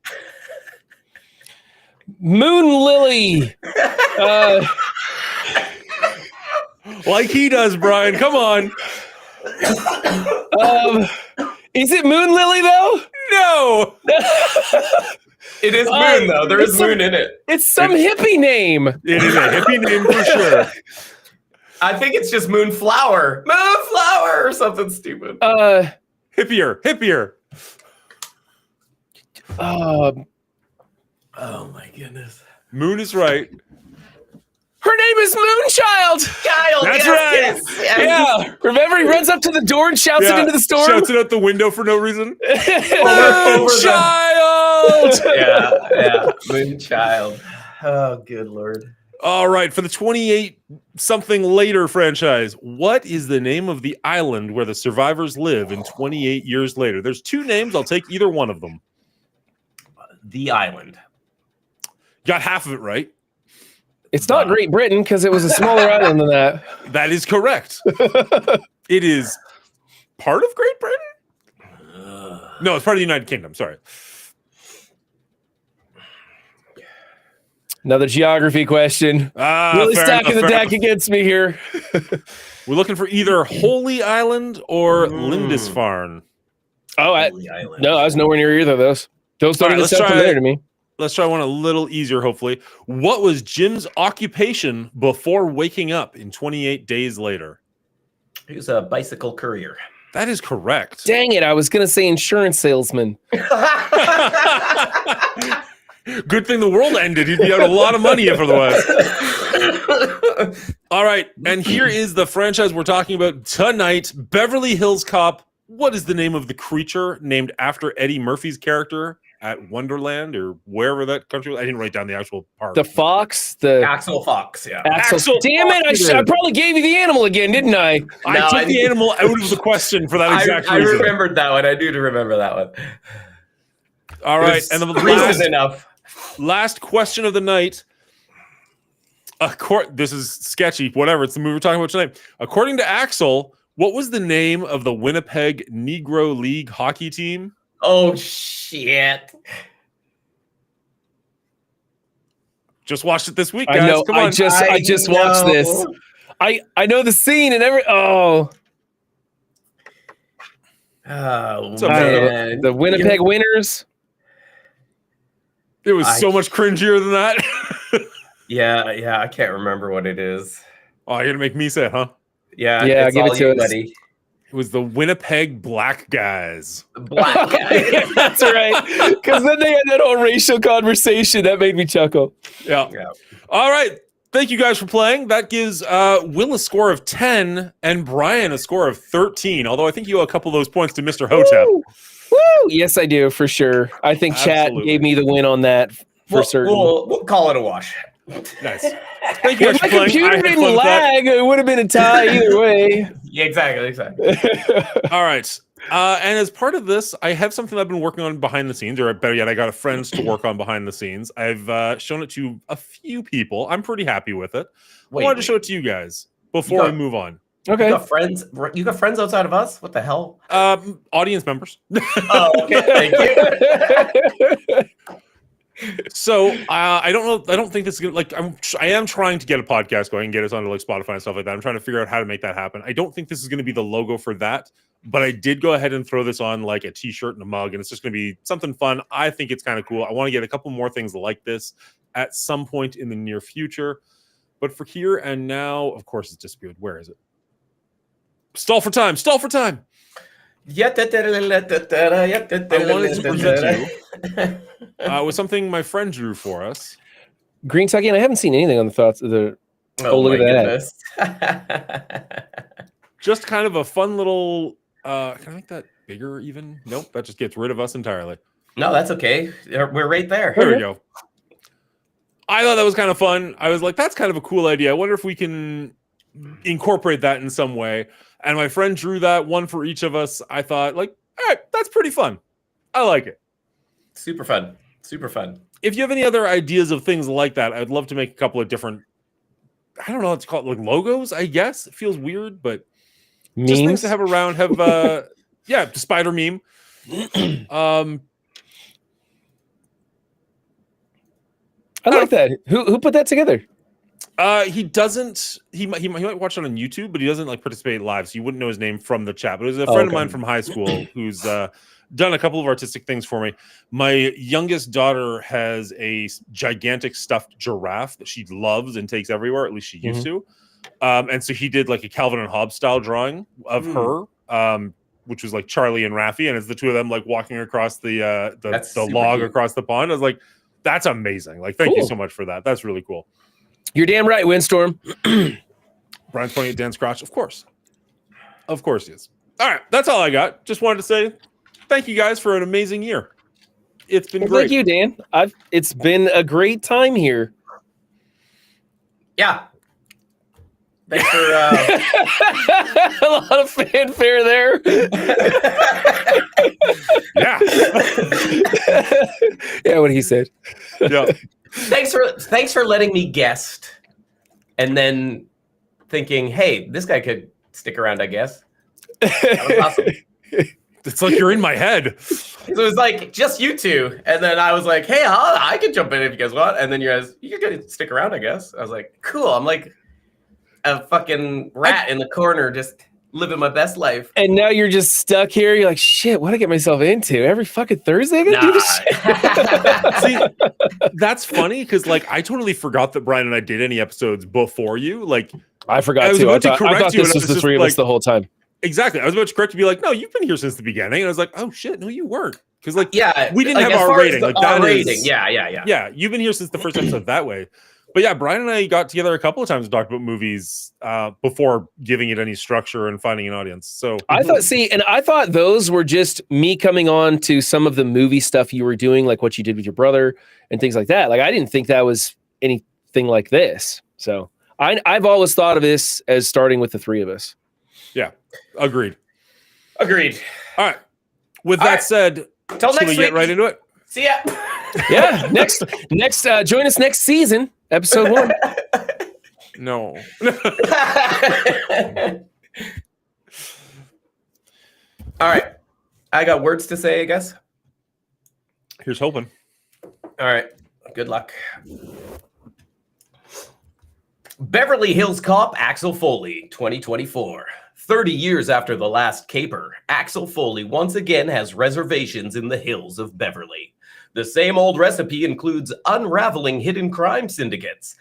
Moon Lily. Like he does, Brian. Come on. Is it Moon Lily though? No. It is Moon though. There is Moon in it. It's some hippie name. It is a hippie name for sure. I think it's just Moonflower. Moonflower or something stupid. Hippier. Oh my goodness. Moon is right. Her name is Moonchild. Child. That's yes, right. Yes. Yeah. Remember, he runs up to the door and shouts it into the storm. Shouts it out the window for no reason. Moonchild. Yeah. Moonchild. Oh, good Lord. All right, for the 28 something later franchise, what is the name of the island where the survivors live in 28 years later? There's two names. I'll take either one of them. The Island. Got half of it right. It's not Great Britain because it was a smaller island than that. That is correct. It is part of Great Britain? No, it's part of the United Kingdom. Sorry. Another geography question. Really stacking the deck against me here. We're looking for either Holy Island or Lindisfarne. Oh, no, I was nowhere near either of those. Those don't even sound familiar to me. Let's try one a little easier, hopefully. What was Jim's occupation before waking up in 28 days later? He was a bicycle courier. That is correct. Dang it, I was going to say insurance salesman. Good thing the world ended. He'd be out a lot of money if otherwise. All right, and here is the franchise we're talking about tonight. Beverly Hills Cop. What is the name of the creature named after Eddie Murphy's character at Wonderland or wherever that country was? I didn't write down the actual part. The fox? The Axel Fox, yeah. Axel. Damn it, I probably gave you the animal again, didn't I? I took the animal out of the question for that exact reason. I remembered that one. I do remember that one. All right, and the last question of the night. This is sketchy, whatever. It's the movie we're talking about tonight. According to Axel, what was the name of the Winnipeg Negro League hockey team? Oh, shit. Just watched it this week, guys. I know. Come on. I just watched this. I know the scene and Oh, man. The Winnipeg Winners. It was so much cringier than that. Yeah, I can't remember what it is. Oh, you're gonna make me say it, huh? Yeah, give it to us, buddy. It was the Winnipeg Black Guys. Black guy. That's right. Because then they had that whole racial conversation that made me chuckle. Yeah. All right. Thank you guys for playing. That gives Will a score of 10 and Brian a score of 13. Although I think you owe a couple of those points to Mr. Hotep. Woo! Yes, I do, for sure. I think chat gave me the win on that for certain. We'll call it a wash. Nice. Thank you guys If for my playing. computer didn't lag, it would have been a tie either way. Yeah, exactly. All right. And as part of this, I have something I've been working on behind the scenes, or better yet, I got a friends to work on behind the scenes. I've shown it to a few people. I'm pretty happy with it. I wanted to show it to you guys before we move on. Okay. You got friends outside of us? What the hell? Audience members. Oh, okay. Thank you. So I don't know. I don't think this is gonna I am trying to get a podcast going and get us onto like Spotify and stuff like that. I'm trying to figure out how to make that happen. I don't think this is going to be the logo for that, but I did go ahead and throw this on like a t-shirt and a mug, and it's just going to be something fun. I think it's kind of cool. I want to get a couple more things like this at some point in the near future. But for here and now, of course, it's disappeared. Where is it? Stall for time. I wanted to present you with something my friend drew for us. Green Tucky, and I haven't seen anything on the thoughts of the. Oh, look at that. Just kind of a fun little. Can I make that bigger even? Nope, that just gets rid of us entirely. No, that's okay. We're right there. There we go. I thought that was kind of fun. I was like, that's kind of a cool idea. I wonder if we can incorporate that in some way. And my friend drew that one for each of us. I thought, like, all right, that's pretty fun. I like it. Super fun. If you have any other ideas of things like that, I'd love to make a couple of different, I don't know what to call it, like logos, I guess. It feels weird, but Memes? just things to have around. Have, the spider meme. I like that. Who put that together? He doesn't. He might watch it on YouTube, but he doesn't like participate live, so you wouldn't know his name from the chat. But it was a friend of mine from high school who's done a couple of artistic things for me. My youngest daughter has a gigantic stuffed giraffe that she loves and takes everywhere. At least she used to. And so he did like a Calvin and Hobbes style drawing of her, which was like Charlie and Raffi, and it's the two of them like walking across the log cute. across the pond. I was like, that's amazing. Like, thank you so much for that. That's really cool. You're damn right, Windstorm. Brian's pointing at Dan's crotch. Of course he is. All right, that's all I got. Just wanted to say thank you guys for an amazing year. It's been great. Thank you, Dan. It's been a great time here. Yeah. Thanks for a lot of fanfare there. Yeah. Yeah, what he said. Yeah. Thanks for letting me guest, and then thinking, hey, this guy could stick around, I guess. That was awesome. It's like you're in my head. So it was like just you two, and then I was like, hey, I can jump in if you guys want, and then you're gonna stick around, I guess. I was like, cool. I'm like a fucking rat in the corner, just living my best life. And now you're just stuck here. You're like, shit, what did I get myself into? Every fucking Thursday I gotta do this shit? See, that's funny because like I totally forgot that Brian and I did any episodes before you. Like I forgot too. I thought this was the three of us the whole time. Exactly. I was about to correct you, be like, no, you've been here since the beginning. And I was like, oh shit, no, you weren't. Because like, yeah, we didn't like, have our rating. Like that rating. is, yeah. Yeah, you've been here since the first episode that way. But yeah, Brian and I got together a couple of times and talked about movies before giving it any structure and finding an audience. So I thought those were just me coming on to some of the movie stuff you were doing, like what you did with your brother and things like that. Like I didn't think that was anything like this. So I've always thought of this as starting with the three of us. Yeah, agreed. All right. With that said, till next week. Get right into it. See ya. Yeah. Next. Join us next season, episode 1. No. All right. I got words to say, I guess. Here's hoping. All right. Good luck. Beverly Hills Cop Axel Foley, 2024. 30 years after the last caper, Axel Foley once again has reservations in the hills of Beverly. The same old recipe includes unraveling hidden crime syndicates,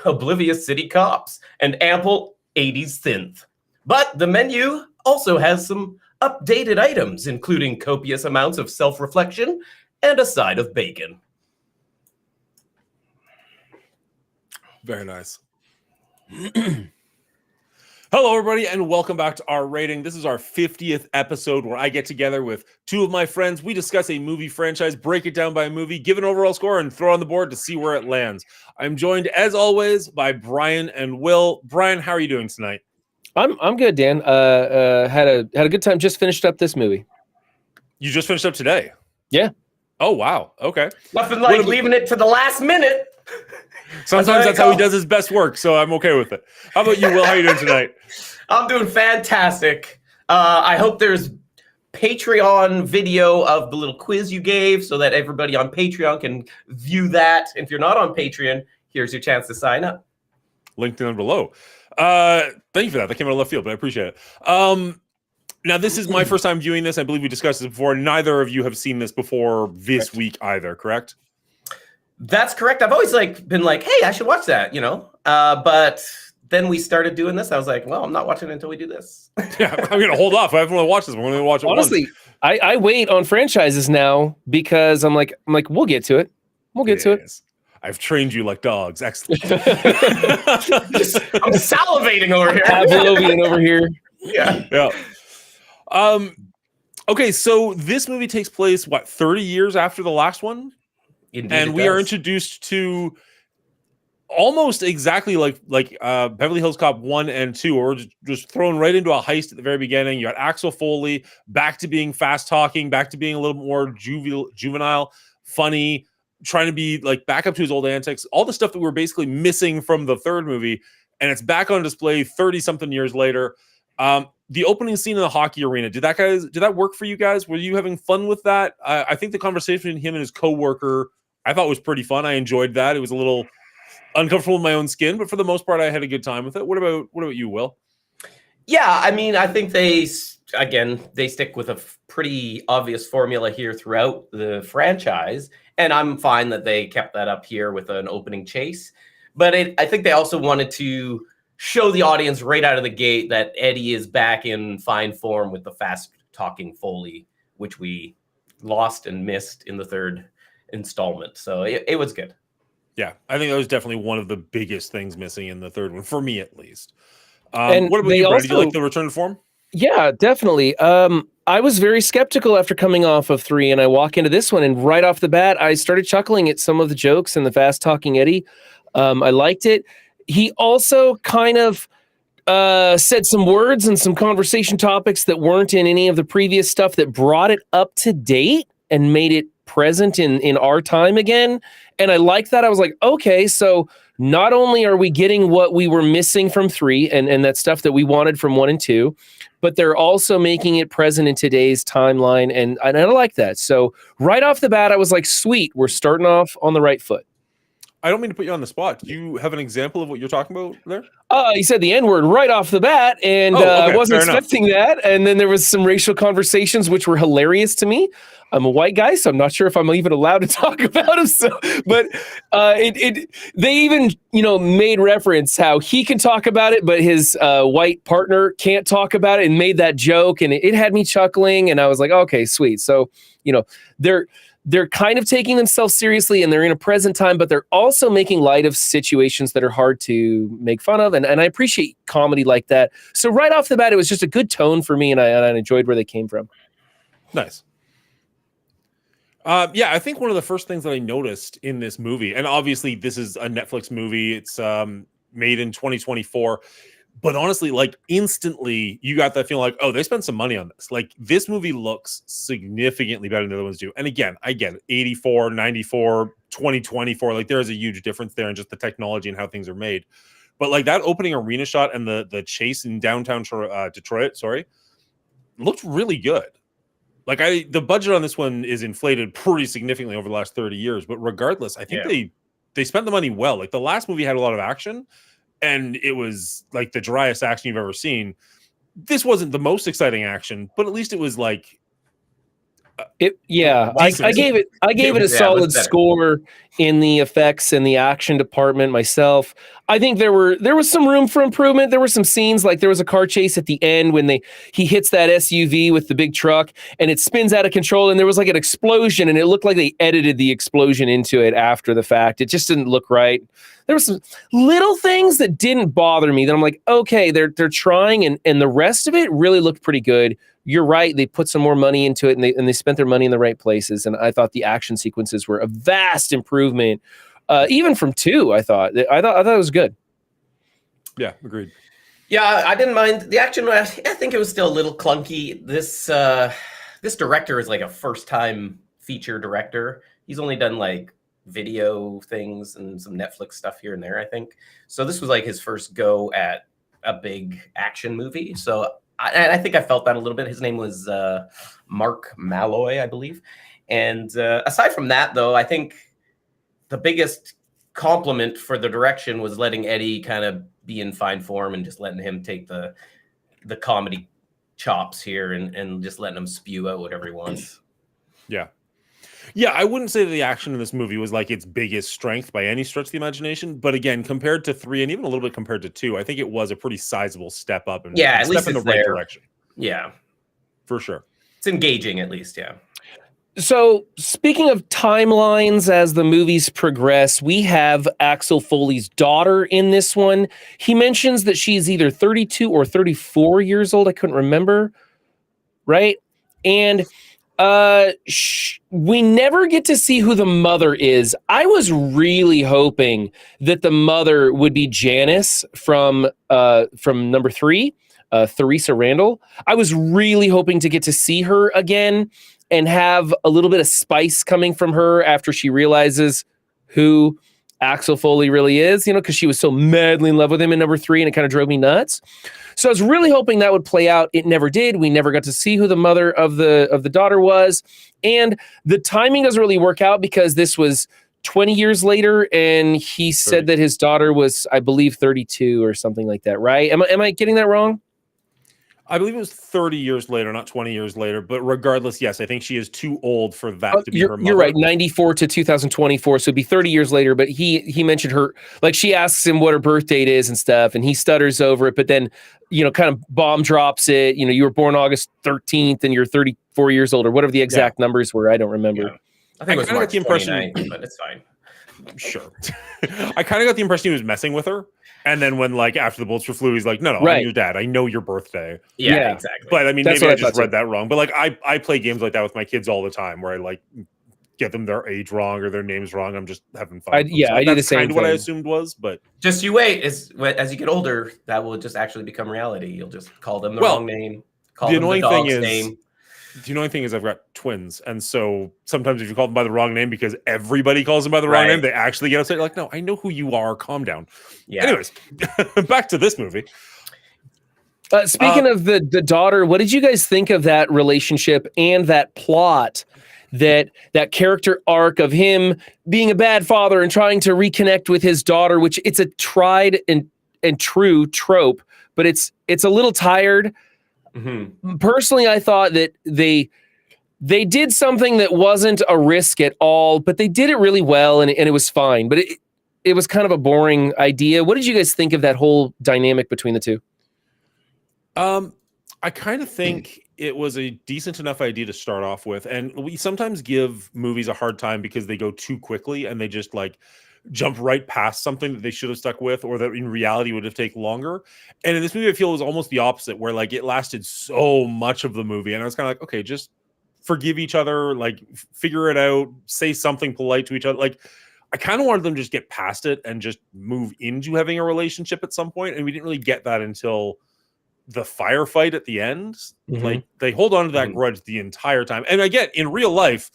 oblivious city cops, and ample 80s synth. But the menu also has some updated items, including copious amounts of self-reflection and a side of bacon. Very nice. Hello, everybody, and welcome back to our rating. This is our 50th episode where I get together with two of my friends. We discuss a movie franchise, break it down by a movie, give an overall score, and throw on the board to see where it lands. I'm joined, as always, by Brian and Will. Brian, how are you doing tonight? I'm good, Dan. Had a good time. Just finished up this movie. You just finished up today? Yeah. Oh, wow. Okay. Nothing like leaving it to the last minute. Sometimes that's how he does his best work, so I'm okay with it. How about you, Will? How are you doing tonight? I'm doing fantastic. I hope there's Patreon video of the little quiz you gave so that everybody on Patreon can view that. If you're not on Patreon, here's your chance to sign up. Link down below. Thank you for that. That came out of left field, but I appreciate it. Now, this is my first time viewing this. I believe we discussed this before. Neither of you have seen this before this week either, correct? That's correct. I've always been like, hey, I should watch that, but then we started doing this. I was like, well, I'm not watching it until we do this. Yeah, I'm going to hold off. I haven't really watched this. I'm going to watch it honestly, once. I wait on franchises now because I'm like, we'll get to it. We'll get to it. I've trained you like dogs. Excellent. I'm salivating over here. Pavlovian over here. Yeah. Okay, so this movie takes place, 30 years after the last one? Indeed, and we are introduced to almost exactly like Beverly Hills Cop 1 and 2, or just thrown right into a heist at the very beginning. You got Axel Foley back to being fast talking, back to being a little more juvenile, funny, trying to be like back up to his old antics, all the stuff that we were basically missing from the third movie, and it's back on display 30 something years later. The opening scene in the hockey arena, did that work for you guys? Were you having fun with that? I think the conversation between him and his coworker, I thought was pretty fun. I enjoyed that. It was a little uncomfortable in my own skin, but for the most part, I had a good time with it. What about you, Will? Yeah, I mean, I think they stick with a pretty obvious formula here throughout the franchise, and I'm fine that they kept that up here with an opening chase. But I think they also wanted to show the audience right out of the gate that Eddie is back in fine form with the fast talking Foley, which we lost and missed in the third installment. So it was good. Yeah, I think that was definitely one of the biggest things missing in the third one, for me at least. And what about you, Brad? Did you like the return to form? Yeah, definitely. I was very skeptical after coming off of 3, and I walk into this one, and right off the bat, I started chuckling at some of the jokes and the fast talking Eddie. I liked it. He also kind of said some words and some conversation topics that weren't in any of the previous stuff that brought it up to date and made it present in our time again. And I liked that. I was like, okay, so not only are we getting what we were missing from 3 and that stuff that we wanted from 1 and 2, but they're also making it present in today's timeline. And I like that. So right off the bat, I was like, sweet, we're starting off on the right foot. I don't mean to put you on the spot. Do you have an example of what you're talking about there? He said the N-word right off the bat, and I wasn't expecting that. And then there was some racial conversations, which were hilarious to me. I'm a white guy, so I'm not sure if I'm even allowed to talk about him. So, but they even made reference how he can talk about it, but his white partner can't talk about it, and made that joke, and it had me chuckling. And I was like, okay, sweet. So they're kind of taking themselves seriously, and they're in a present time, but they're also making light of situations that are hard to make fun of. And I appreciate comedy like that. So right off the bat, it was just a good tone for me, and I enjoyed where they came from. Nice. I think one of the first things that I noticed in this movie, and obviously this is a Netflix movie, it's made in 2024. But honestly, like instantly, you got that feeling like, oh, they spent some money on this. Like this movie looks significantly better than the other ones do. And again, I get it, 84, 94, 2024. Like there is a huge difference there in just the technology and how things are made. But like that opening arena shot and the chase in downtown Detroit, looked really good. Like the budget on this one is inflated pretty significantly over the last 30 years. But regardless, I think they spent the money well. Like the last movie had a lot of action, and it was like the driest action you've ever seen. This wasn't the most exciting action, but at least it was like I gave it a solid score in the effects and the action department myself. I think there was some room for improvement. There were some scenes, like there was a car chase at the end when he hits that SUV with the big truck and it spins out of control, and there was like an explosion, and it looked like they edited the explosion into it after the fact. It just didn't look right. There were some little things that didn't bother me that I'm like, okay, they're trying, and the rest of it really looked pretty good. You're right. They put some more money into it, and they spent their money in the right places. And I thought the action sequences were a vast improvement, even from 2. I thought it was good. Yeah, agreed. Yeah, I didn't mind the action. I think it was still a little clunky. This director is like a first-time feature director. He's only done like video things and some Netflix stuff here and there, I think. So this was like his first go at a big action movie. So I think I felt that a little bit. His name was Mark Malloy, I believe. And aside from that, though, I think the biggest compliment for the direction was letting Eddie kind of be in fine form and just letting him take the comedy chops here and just letting him spew out whatever he wants. Yeah. Yeah, I wouldn't say that the action in this movie was like its biggest strength by any stretch of the imagination. But again, compared to 3 and even a little bit compared to 2, I think it was a pretty sizable step up and at least in the right direction. Yeah, for sure. It's engaging at least. Yeah. So speaking of timelines, as the movies progress, we have Axel Foley's daughter in this one. He mentions that she's either 32 or 34 years old. I couldn't remember. Right. And we never get to see who the mother is. I was really hoping that the mother would be Janice from number 3, Theresa Randall. I was really hoping to get to see her again and have a little bit of spice coming from her after she realizes who Axel Foley really is, because she was so madly in love with him in number 3, and it kind of drove me nuts. So I was really hoping that would play out. It never did. We never got to see who the mother of the daughter was. And the timing doesn't really work out because this was 20 years later, and he said that his daughter was, I believe, 32 or something like that, right? Am I getting that wrong? I believe it was 30 years later, not 20 years later. But regardless, yes, I think she is too old for that to be her mother. You're right. 94 to 2024, so it'd be 30 years later. But he mentioned her, like she asks him what her birth date is and stuff, and he stutters over it. But then, kind of bomb drops it. You were born August 13th, and you're 34 years old, or whatever the exact numbers were. I don't remember. Yeah. I think it was March 29th, but it's fine. Sure. I kind of got the impression he was messing with her. And then when, like, after the bullets were flew, he's like, no, Right. I'm your dad. I know your birthday. Yeah, exactly. But, I mean, That's maybe what I just read that wrong. But, like, I play games like that with my kids all the time where I, like, get them their age wrong or their names wrong. I'm just having fun. I do the same kind of what I thing. assumed was, but... Just you wait. As you get older, that will just actually become reality. You'll just call them the wrong name. Call them the dog's name. The annoying thing is I've got twins, and so sometimes if you call them by the wrong name because everybody calls them by the wrong name, they actually get upset. Like, no, I know who you are. Calm down. Yeah. Anyways, back to this movie. Speaking of the daughter, what did you guys think of that relationship and that plot? That character arc of him being a bad father and trying to reconnect with his daughter, which it's a tried and true trope, but it's a little tired. Mm-hmm. Personally, I thought that they did something that wasn't a risk at all, but they did it really well, and it was fine. But it was kind of a boring idea. What did you guys think of that whole dynamic between the two? I kind of think it was a decent enough idea to start off with, and we sometimes give movies a hard time because they go too quickly and they just like jump right past something that they should have stuck with, or that in reality would have taken longer. And in this movie, I feel it was almost the opposite, where like it lasted so much of the movie, and I was kind of like, okay, just forgive each other, like figure it out, say something polite to each other. Like I kind of wanted them to just get past it and just move into having a relationship at some point, and we didn't really get that until the firefight at the end. Mm-hmm. Like they hold on to that grudge the entire time. And again, in real life,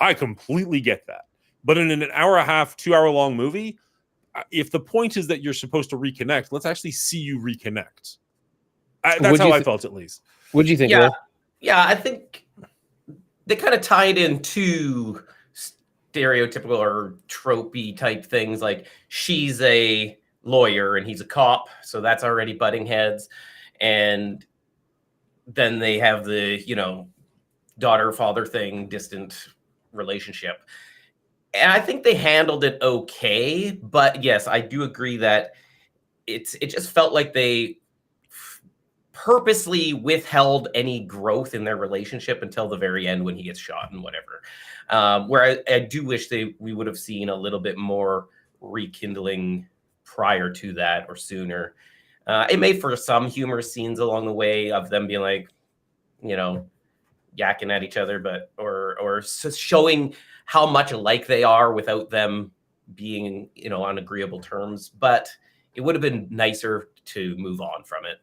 I completely get that. But in an hour and a half, 2 hour long movie, if the point is that you're supposed to reconnect, let's actually see you reconnect. That's how I felt, at least. What did you think? Yeah, yeah, I think they kind of tied in two stereotypical or tropey type things. Like she's a lawyer and he's a cop, so that's already butting heads. And then they have the, daughter-father thing, distant relationship. And I think they handled it okay. But yes, I do agree that it just felt like they purposely withheld any growth in their relationship until the very end when he gets shot and whatever. Where I do wish we would have seen a little bit more rekindling prior to that or sooner. It made for some humorous scenes along the way of them being like, yakking at each other, but or showing how much alike they are without them being, on agreeable terms. But it would have been nicer to move on from it.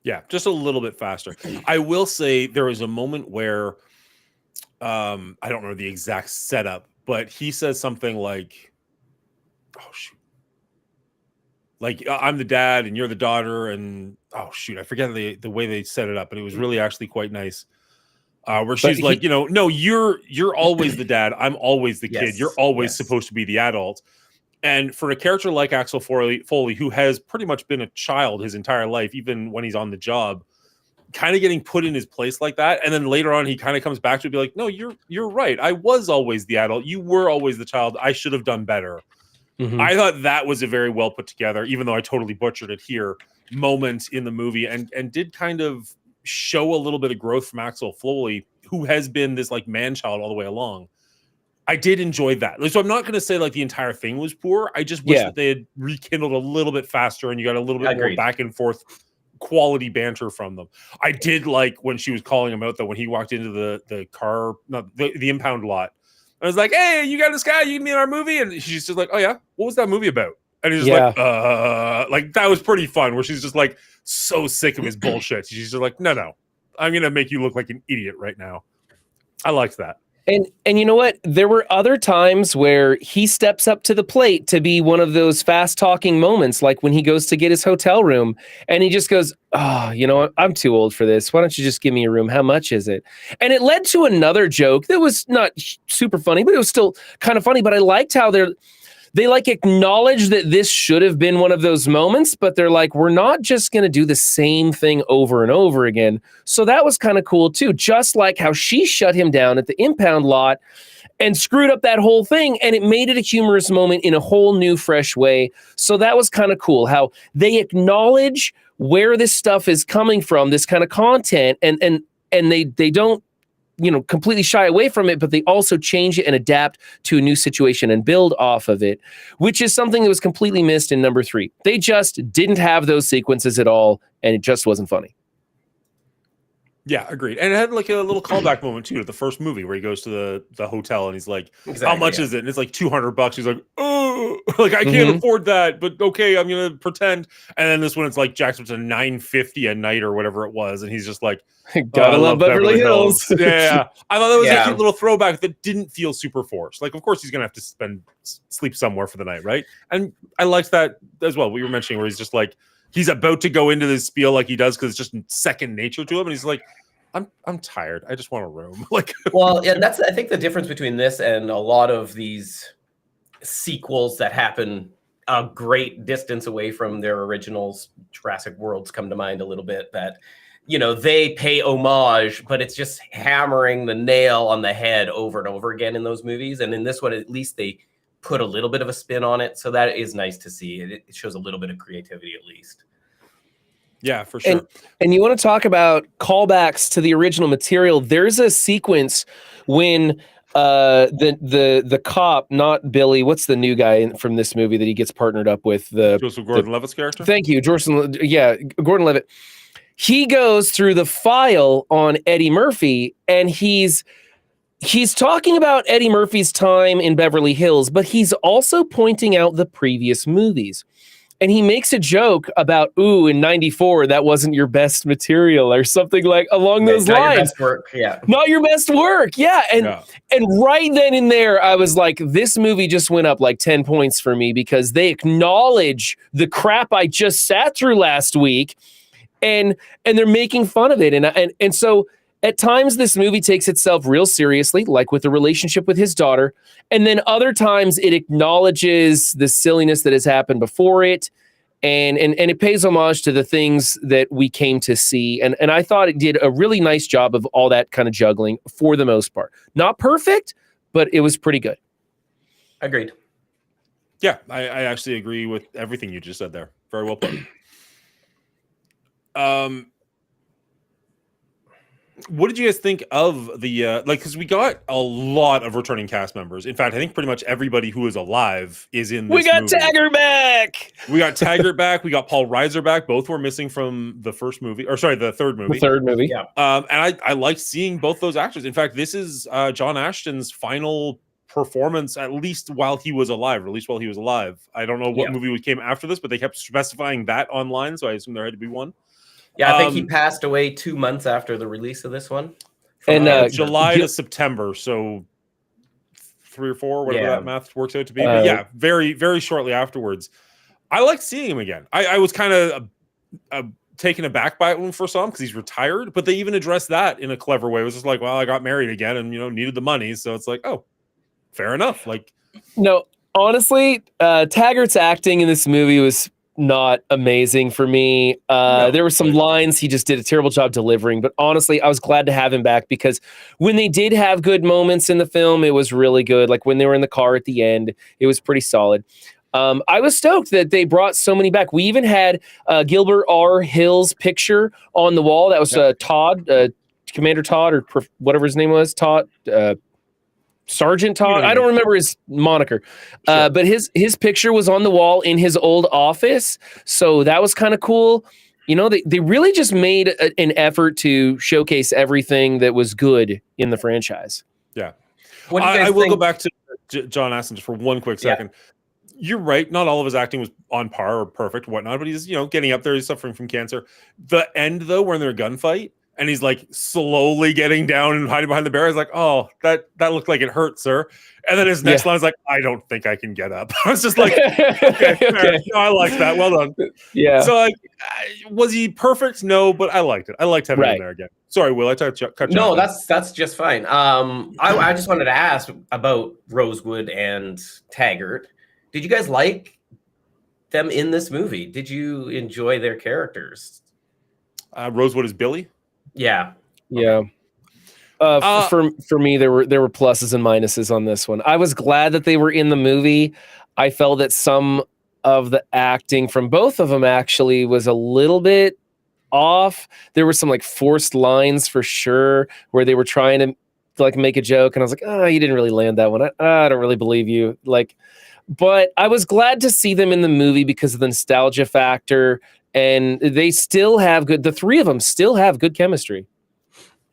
Yeah, just a little bit faster. I will say there was a moment where I don't remember the exact setup, but he says something like, "Oh shoot." Like, I'm the dad and you're the daughter, and oh shoot, I forget the way they set it up, but it was really actually quite nice. Where she's like, no, you're always the dad. I'm always the kid. You're always supposed to be the adult. And for a character like Axel Foley, who has pretty much been a child his entire life, even when he's on the job, kind of getting put in his place like that, and then later on he kind of comes back to be like, no, you're right. I was always the adult. You were always the child. I should have done better. Mm-hmm. I thought that was a very well put together, even though I totally butchered it here, moment in the movie, and did kind of show a little bit of growth from Axel Foley, who has been this like man-child all the way along. I did enjoy that. So I'm not going to say like the entire thing was poor. I just wish that they had rekindled a little bit faster and you got a little bit more back and forth quality banter from them. I did like when she was calling him out, though, when he walked into the car, not the impound lot. I was like, hey, you got this guy, you can be in our movie? And she's just like, oh, yeah? What was that movie about? And he's like that was pretty fun, where she's just like so sick of his bullshit. She's just like, no, I'm going to make you look like an idiot right now. I liked that. And you know what? There were other times where he steps up to the plate to be one of those fast-talking moments, like when he goes to get his hotel room and he just goes, oh, I'm too old for this. Why don't you just give me a room? How much is it? And it led to another joke that was not super funny, but it was still kind of funny. But I liked how they like acknowledge that this should have been one of those moments, but they're like, we're not just going to do the same thing over and over again. So that was kind of cool too. Just like how she shut him down at the impound lot and screwed up that whole thing. And it made it a humorous moment in a whole new, fresh way. So that was kind of cool how they acknowledge where this stuff is coming from, this kind of content, and they don't, completely shy away from it, but they also change it and adapt to a new situation and build off of it, which is something that was completely missed in number 3. They just didn't have those sequences at all, and it just wasn't funny. Yeah, agreed. And it had like a little callback moment too to the first movie where he goes to the hotel and he's like, how much is it? And it's like $200. He's like, oh, like I can't afford that, but okay, I'm gonna pretend. And then this one, it's like jacks up to $950 a night or whatever it was, and he's just like, gotta love Beverly Hills. Yeah, I thought that was a cute little throwback that didn't feel super forced. Like, of course, he's gonna have to sleep somewhere for the night, right? And I liked that as well. We were mentioning where he's just like, he's about to go into this spiel like he does because it's just second nature to him, and he's like, I'm tired. I just want a room. Like, well, and that's I think the difference between this and a lot of these sequels that happen a great distance away from their originals. Jurassic Worlds come to mind a little bit. That they pay homage, but it's just hammering the nail on the head over and over again in those movies. And in this one, at least they put a little bit of a spin on it, so that is nice to see. It shows a little bit of creativity at least. Yeah, for sure. And you want to talk about callbacks to the original material? There's a sequence when the cop, not Billy, what's the new guy from this movie that he gets partnered up with? Joseph Gordon-Levitt's character? Thank you, Gordon-Levitt. He goes through the file on Eddie Murphy, and he's talking about Eddie Murphy's time in Beverly Hills, but he's also pointing out the previous movies. And he makes a joke about, in 94, that wasn't your best material or something like along those not lines. Your best work, yeah. Not your best work. Yeah. And right then and there, I was like, this movie just went up like 10 points for me because they acknowledge the crap I just sat through last week and they're making fun of it. And so at times this movie takes itself real seriously, like with the relationship with his daughter. And then other times it acknowledges the silliness that has happened before it. And it pays homage to the things that we came to see. And I thought it did a really nice job of all that kind of juggling for the most part. Not perfect, but it was pretty good. Agreed. Yeah, I actually agree with everything you just said there. Very well put. What did you guys think of the because we got a lot of returning cast members. In fact, I think pretty much everybody who is alive is in this We got movie. Taggart back. We got Taggart back. We got Paul Reiser back. Both were missing from the first movie, or sorry, the third movie. The third movie. Yeah. And I like seeing both those actors. In fact, this is John Ashton's final performance, at least while he was alive, or at least while he was alive. I don't know what movie came after this, but they kept specifying that online, so I assume there had to be one. Yeah, I think he passed away 2 months after the release of this one. And July to September, so 3 or 4, whatever that math works out to be. But yeah, very, very shortly afterwards. I liked seeing him again. I was kind of taken aback by it when we first saw him because he's retired, but they even addressed that in a clever way. It was just like, well, I got married again and, needed the money. So it's like, oh, fair enough. Like, no, honestly, Taggart's acting in this movie was not amazing for me. There were some lines he just did a terrible job delivering, but honestly, I was glad to have him back because when they did have good moments in the film, it was really good. Like when they were in the car at the end, it was pretty solid. I was stoked that they brought so many back. We even had Gilbert R. Hill's picture on the wall. That was Todd, Commander Todd, or whatever his name was, Todd. Sergeant Todd. I don't remember his moniker, but his picture was on the wall in his old office. So that was kind of cool. They really just made an effort to showcase everything that was good in the franchise. Yeah. I will go back to John Aston just for one quick second. You're right. Not all of his acting was on par or perfect, whatnot, but he's, getting up there. He's suffering from cancer. The end though, when they're gunfight, and he's like slowly getting down and hiding behind the barrier. I was like, oh, that looked like it hurt, sir. And then his next line is like, I don't think I can get up. I was just like, okay. No, I like that. Well done. Yeah. So like, was he perfect? No, but I liked it. I liked having him there again. Sorry, Will, I cut you No, off. that's just fine. I just wanted to ask about Rosewood and Taggart. Did you guys like them in this movie? Did you enjoy their characters? Rosewood is Billy. Yeah. Yeah. For me, there were pluses and minuses on this one. I was glad that they were in the movie. I felt that some of the acting from both of them actually was a little bit off. There were some like forced lines for sure where they were trying to like make a joke, and I was like, oh, you didn't really land that one. I don't really believe you. Like, but I was glad to see them in the movie because of the nostalgia factor, and they still have good. The three of them still have good chemistry.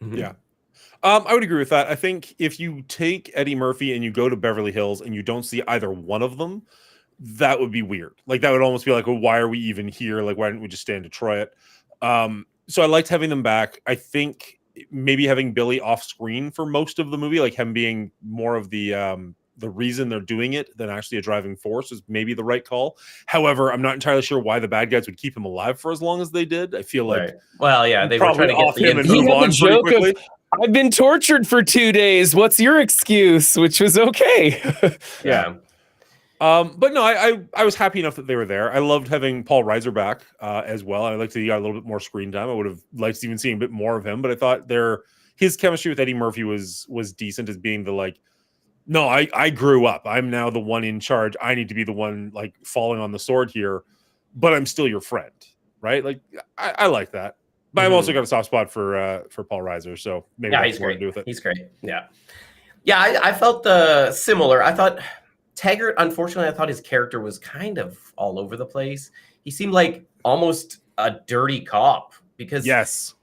Mhm. Yeah. I would agree with that. I think if you take Eddie Murphy and you go to Beverly Hills and you don't see either one of them, that would be weird. Like that would almost be like, well, why are we even here? Like, why didn't we just stay in Detroit? So I liked having them back. I think maybe having Billy off screen for most of the movie, like him being more of the reason they're doing it than actually a driving force, is maybe the right call. However, I'm not entirely sure why the bad guys would keep him alive for as long as they did. I feel like Right. Well, yeah, they were probably trying to get off the him and He move had the on pretty joke quickly. of, I've been tortured for 2 days. What's your excuse? Which was okay. Yeah. But no, I was happy enough that they were there. I loved having Paul Reiser back as well. I liked that he got a little bit more screen time. I would have liked even seeing a bit more of him, but I thought his chemistry with Eddie Murphy was decent as being the like, no, I grew up. I'm now the one in charge. I need to be the one like falling on the sword here, but I'm still your friend, right? Like I like that. But I've also got a soft spot for Paul Reiser, so maybe Yeah, that's he's more to great. do with it. He's great. Yeah. Yeah, I felt similar. I thought Taggart, unfortunately, I thought his character was kind of all over the place. He seemed like almost a dirty cop because Yes.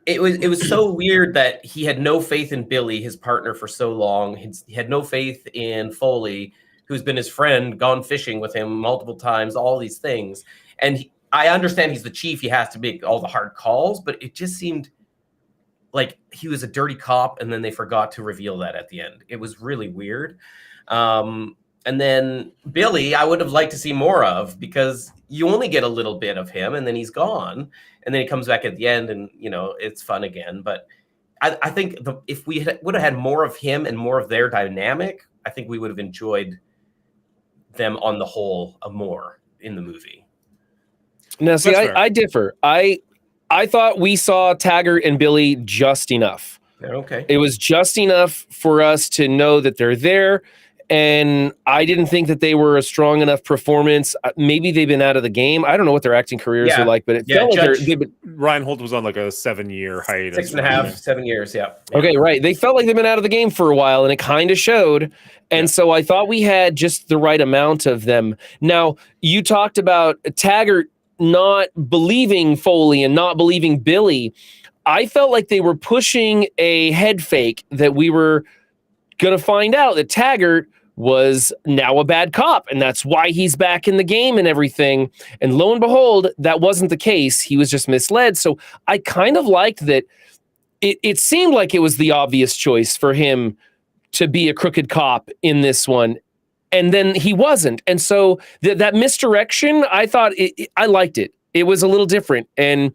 it was so weird that he had no faith in Billy, his partner, for so long. He had no faith in Foley, who's been his friend, gone fishing with him multiple times, all these things. And I understand he's the chief. He has to make all the hard calls, but it just seemed like he was a dirty cop, and then they forgot to reveal that at the end. It was really weird. And then Billy, I would have liked to see more of, because you only get a little bit of him, and then he's gone, and then he comes back at the end, and it's fun again. But I think if we would have had more of him and more of their dynamic, I think we would have enjoyed them on the whole more in the movie. Now, see, That's fair. I differ. I thought we saw Taggart and Billy just enough. Okay. It was just enough for us to know that they're there. And I didn't think that they were a strong enough performance. Maybe they've been out of the game. I don't know what their acting careers are like, but it felt like they've been. Ryan Holt was on like a 7-year hiatus. 6.5, 7 years. Yeah. Okay, right. They felt like they've been out of the game for a while, and it kind of showed. And so I thought we had just the right amount of them. Now, you talked about Taggart not believing Foley and not believing Billy. I felt like they were pushing a head fake that we were going to find out that Taggart was now a bad cop, and that's why he's back in the game and everything. And lo and behold, that wasn't the case. He was just misled. So I kind of liked that it seemed like it was the obvious choice for him to be a crooked cop in this one. And then he wasn't. And so that misdirection, I thought I liked it. It was a little different. And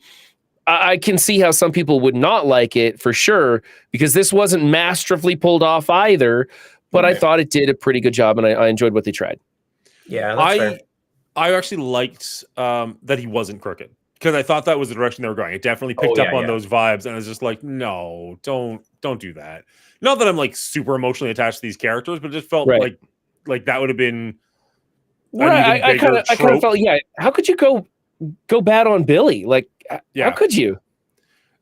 I can see how some people would not like it for sure, because this wasn't masterfully pulled off either. But I thought it did a pretty good job, and I enjoyed what they tried. Yeah, that's fair. I actually liked that he wasn't crooked, because I thought that was the direction they were going. It definitely picked up on those vibes, and I was just like, no, don't do that. Not that I'm like super emotionally attached to these characters, but it just felt like that would have been right. I kind of felt, how could you go bad on Billy? Like, how could you?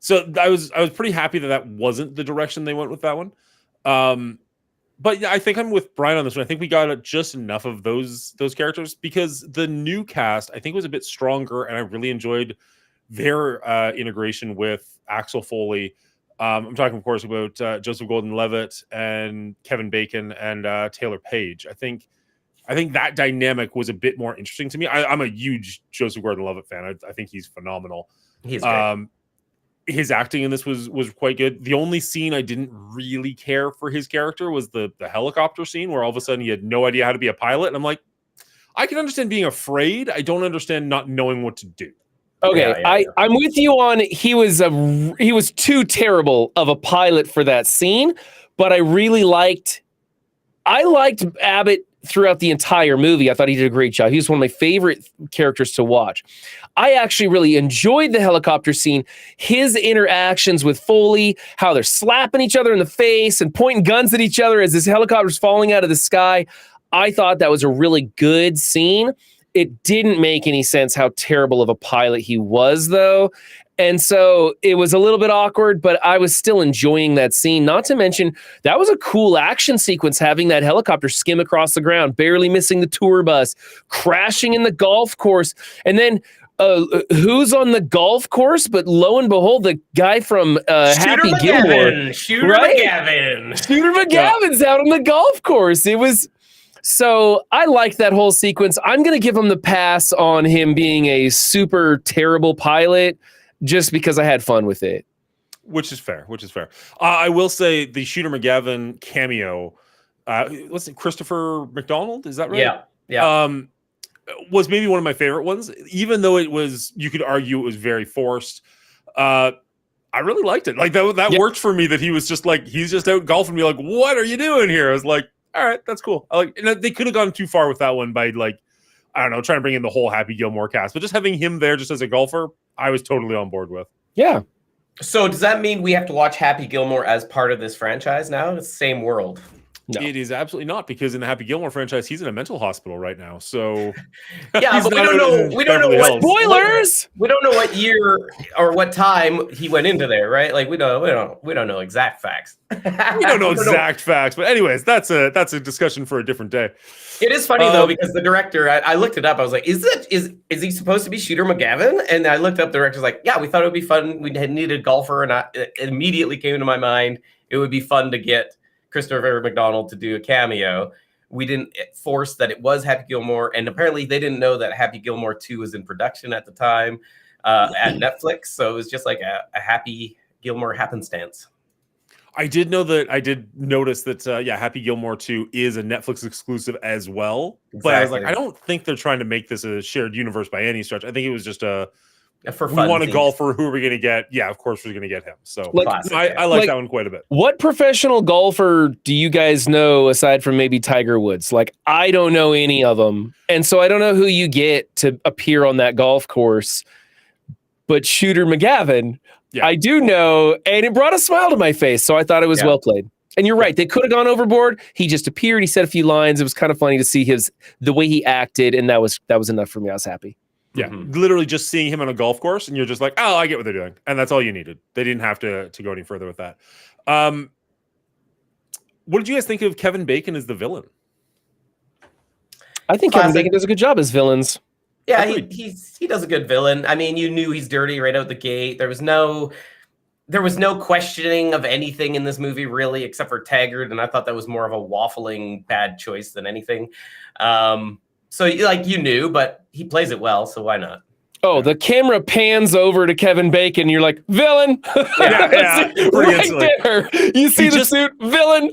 So I was pretty happy that wasn't the direction they went with that one. But yeah, I think I'm with Brian on this one. I think we got just enough of those characters, because the new cast, I think, was a bit stronger, and I really enjoyed their integration with Axel Foley. I'm talking, of course, about Joseph Gordon-Levitt and Kevin Bacon and Taylor Page. I think that dynamic was a bit more interesting to me. I'm a huge Joseph Gordon-Levitt fan. I think he's phenomenal. He's great. His acting in this was quite good. The only scene I didn't really care for his character was the helicopter scene, where all of a sudden he had no idea how to be a pilot. And I'm like, I can understand being afraid. I don't understand not knowing what to do. Okay, I'm with you on he was too terrible of a pilot for that scene, but I liked Abbott throughout the entire movie. I thought he did a great job. He was one of my favorite characters to watch. I actually really enjoyed the helicopter scene, his interactions with Foley, how they're slapping each other in the face and pointing guns at each other as this helicopter's falling out of the sky. I thought that was a really good scene. It didn't make any sense how terrible of a pilot he was, though. And so it was a little bit awkward, but I was still enjoying that scene. Not to mention, that was a cool action sequence, having that helicopter skim across the ground, barely missing the tour bus, crashing in the golf course. And then who's on the golf course? But lo and behold, the guy from Happy Gilmore. Shooter right? McGavin. Shooter McGavin's out on the golf course. It was... So I liked that whole sequence. I'm going to give him the pass on him being a super terrible pilot, just because I had fun with it. Which is fair. I will say the Shooter McGavin cameo, what's it, Christopher McDonald? Is that right? Yeah. Was maybe one of my favorite ones, even though it was, you could argue it was very forced. I really liked it. Like that worked for me, that he was just like, he's just out golfing me, like, what are you doing here? I was like, all right, that's cool. And they could have gone too far with that one by, like, I don't know, trying to bring in the whole Happy Gilmore cast, but just having him there just as a golfer, I was totally on board with. Yeah. So does that mean we have to watch Happy Gilmore as part of this franchise now? It's the same world. No. It is absolutely not, because in the Happy Gilmore franchise, he's in a mental hospital right now. So yeah, but we don't know. We don't know what spoilers. We don't know what year or what time he went into there, right? Like we don't know exact facts. We don't know exact facts, but anyways, that's a discussion for a different day. It is funny though, because the director, I looked it up. I was like, is he supposed to be Shooter McGavin? And I looked up, the director's like, yeah, we thought it would be fun. We had needed a golfer, and it immediately came to my mind, it would be fun to get Christopher McDonald to do a cameo. We didn't force that it was Happy Gilmore, and apparently they didn't know that Happy Gilmore 2 was in production at the time at Netflix. So it was just like a Happy Gilmore happenstance. I did notice that Happy Gilmore 2 is a Netflix exclusive as well. Exactly. But I was like, I don't think they're trying to make this a shared universe by any stretch. I think it was just for we fun want a things. golfer. Who are we going to get? Yeah, of course we're going to get him. So I like that one quite a bit. What professional golfer do you guys know aside from maybe Tiger Woods? Like, I don't know any of them. And so I don't know who you get to appear on that golf course. But Shooter McGavin, I do know, and it brought a smile to my face. So I thought it was well played. And you're right. They could have gone overboard. He just appeared. He said a few lines. It was kind of funny to see the way he acted. And that was enough for me. I was happy. Yeah, literally just seeing him on a golf course, and you're just like, oh, I get what they're doing. And that's all you needed. They didn't have to go any further with that. What did you guys think of Kevin Bacon as the villain? I think Kevin Bacon does a good job as villains. Yeah, he does a good villain. I mean, you knew he's dirty right out the gate. There was no questioning of anything in this movie, really, except for Taggart, and I thought that was more of a waffling bad choice than anything. So, you knew, but he plays it well, so why not? Oh, the camera pans over to Kevin Bacon. You're like, villain. Yeah. Right there. You see the suit, villain.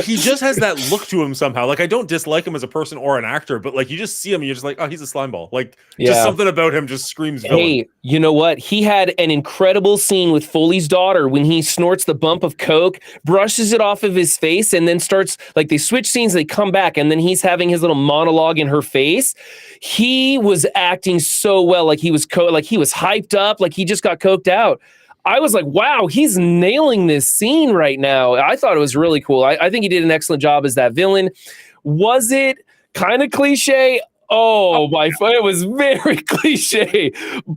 He just has that look to him somehow. Like, I don't dislike him as a person or an actor, but like, you just see him and you're just like, oh, he's a slime ball. Like, just something about him just screams villain. Hey, you know what? He had an incredible scene with Foley's daughter when he snorts the bump of coke, brushes it off of his face, and then starts, like, they switch scenes, they come back, and then he's having his little monologue in her face. He was acting so well, like he was hyped up, like he just got coked out. I was like, wow, he's nailing this scene right now. I thought it was really cool. I think he did an excellent job as that villain. Was it kind of cliche? It was very cliche,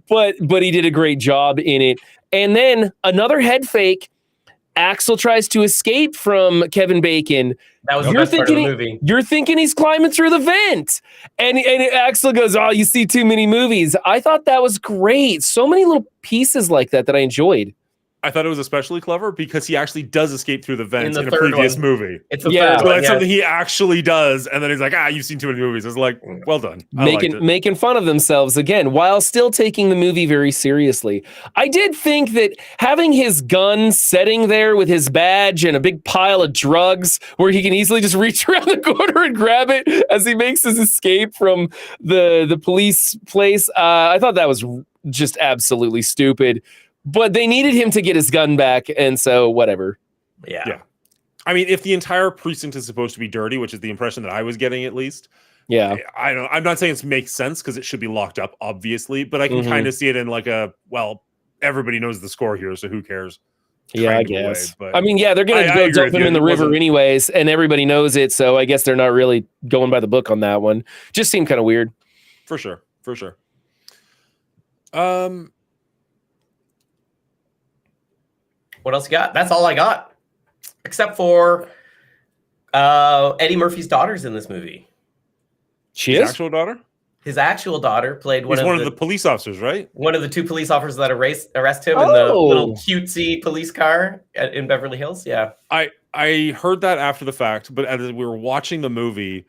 but he did a great job in it. And then another head fake. Axel tries to escape from Kevin Bacon. That was the best part of the movie. You're thinking he's climbing through the vent. And Axel goes, oh, you see too many movies. I thought that was great. So many little pieces like that I enjoyed. I thought it was especially clever because he actually does escape through the vents in a previous movie. It's the third so one. That's something he actually does. And then he's like, you've seen too many movies. I was like, well done. Making fun of themselves again, while still taking the movie very seriously. I did think that having his gun setting there with his badge and a big pile of drugs where he can easily just reach around the corner and grab it as he makes his escape from the police place. I thought that was just absolutely stupid. But they needed him to get his gun back, and so whatever. Yeah. I mean, if the entire precinct is supposed to be dirty, which is the impression that I was getting at least, Yeah. I don't. I'm not saying it makes sense because it should be locked up, obviously, but I can kind of see it in like a everybody knows the score here, so who cares? Yeah, I Kind of a way, guess. but I mean, yeah, they're going to I go agree dump with him you. in the It river wasn't- anyways, and everybody knows it. So I guess they're not really going by the book on that one. Just seemed kind of weird. For sure. What else you got? That's all I got, except for Eddie Murphy's daughter's in this movie. She His is? actual daughter? His actual daughter played He's one of the police officers, right? one of the two police officers that arrest him in the Oh. little cutesy police car in Beverly Hills. Yeah. I heard that after the fact, but as we were watching the movie,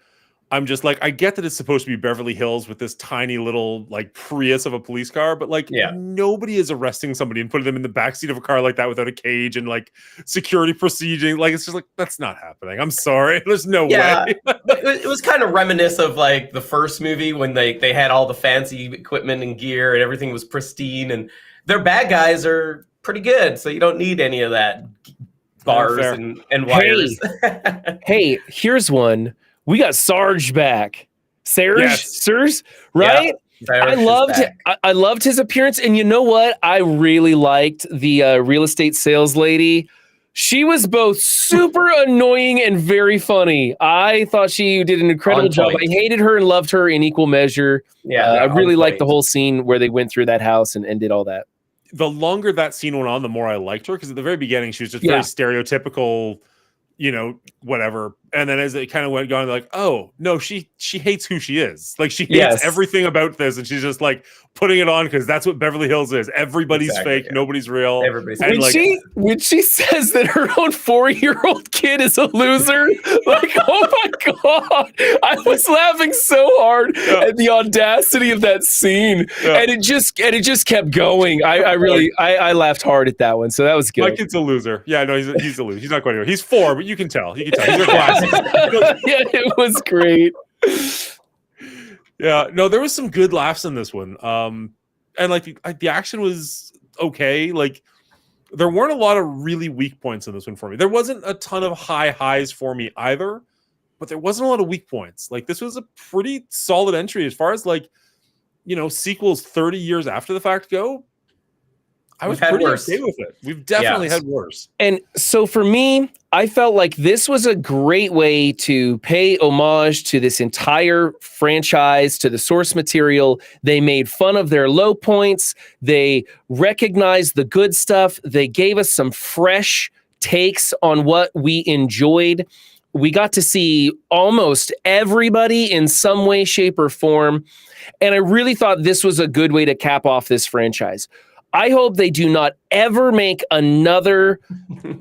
I'm just like, I get that it's supposed to be Beverly Hills with this tiny little like Prius of a police car, but like Yeah. nobody is arresting somebody and putting them in the backseat of a car like that without a cage and like security proceeding. Like it's just like that's not happening. I'm sorry. There's no Yeah. way. It was kind of reminiscent of like the first movie when they had all the fancy equipment and gear and everything was pristine, and their bad guys are pretty good, so you don't need any of that bars fair. and wires. Hey, here's one. We got Sarge back. Serge, right? I loved his appearance, and you know what? I really liked the real estate sales lady. She was both super annoying and very funny. I thought she did an incredible job. I hated her and loved her in equal measure. Yeah, I really liked the whole scene where they went through that house and did all that. The longer that scene went on, the more I liked her because at the very beginning she was just very stereotypical, whatever. And then as it kind of went going, like, oh no, she hates who she is. Like she hates everything about this, and she's just like putting it on because that's what Beverly Hills is. Everybody's fake, nobody's real. When she says that her own 4-year-old kid is a loser, like, oh my god, I was laughing so hard at the audacity of that scene, and it just kept going. I laughed hard at that one, so that was good. My kid's a loser. Yeah, no, he's a loser. He's not quite anywhere. He's 4, but you can tell. He's got glasses. Yeah, it was great. Yeah, no, there was some good laughs in this one. And like the action was okay. Like there weren't a lot of really weak points in this one for me. There wasn't a ton of high highs for me either, but there wasn't a lot of weak points. Like this was a pretty solid entry as far as like, sequels 30 years after the fact go. I was pretty okay with it. We've definitely had worse. And so for me, I felt like this was a great way to pay homage to this entire franchise, to the source material. They made fun of their low points. They recognized the good stuff. They gave us some fresh takes on what we enjoyed. We got to see almost everybody in some way, shape, or form. And I really thought this was a good way to cap off this franchise. I hope they do not ever make another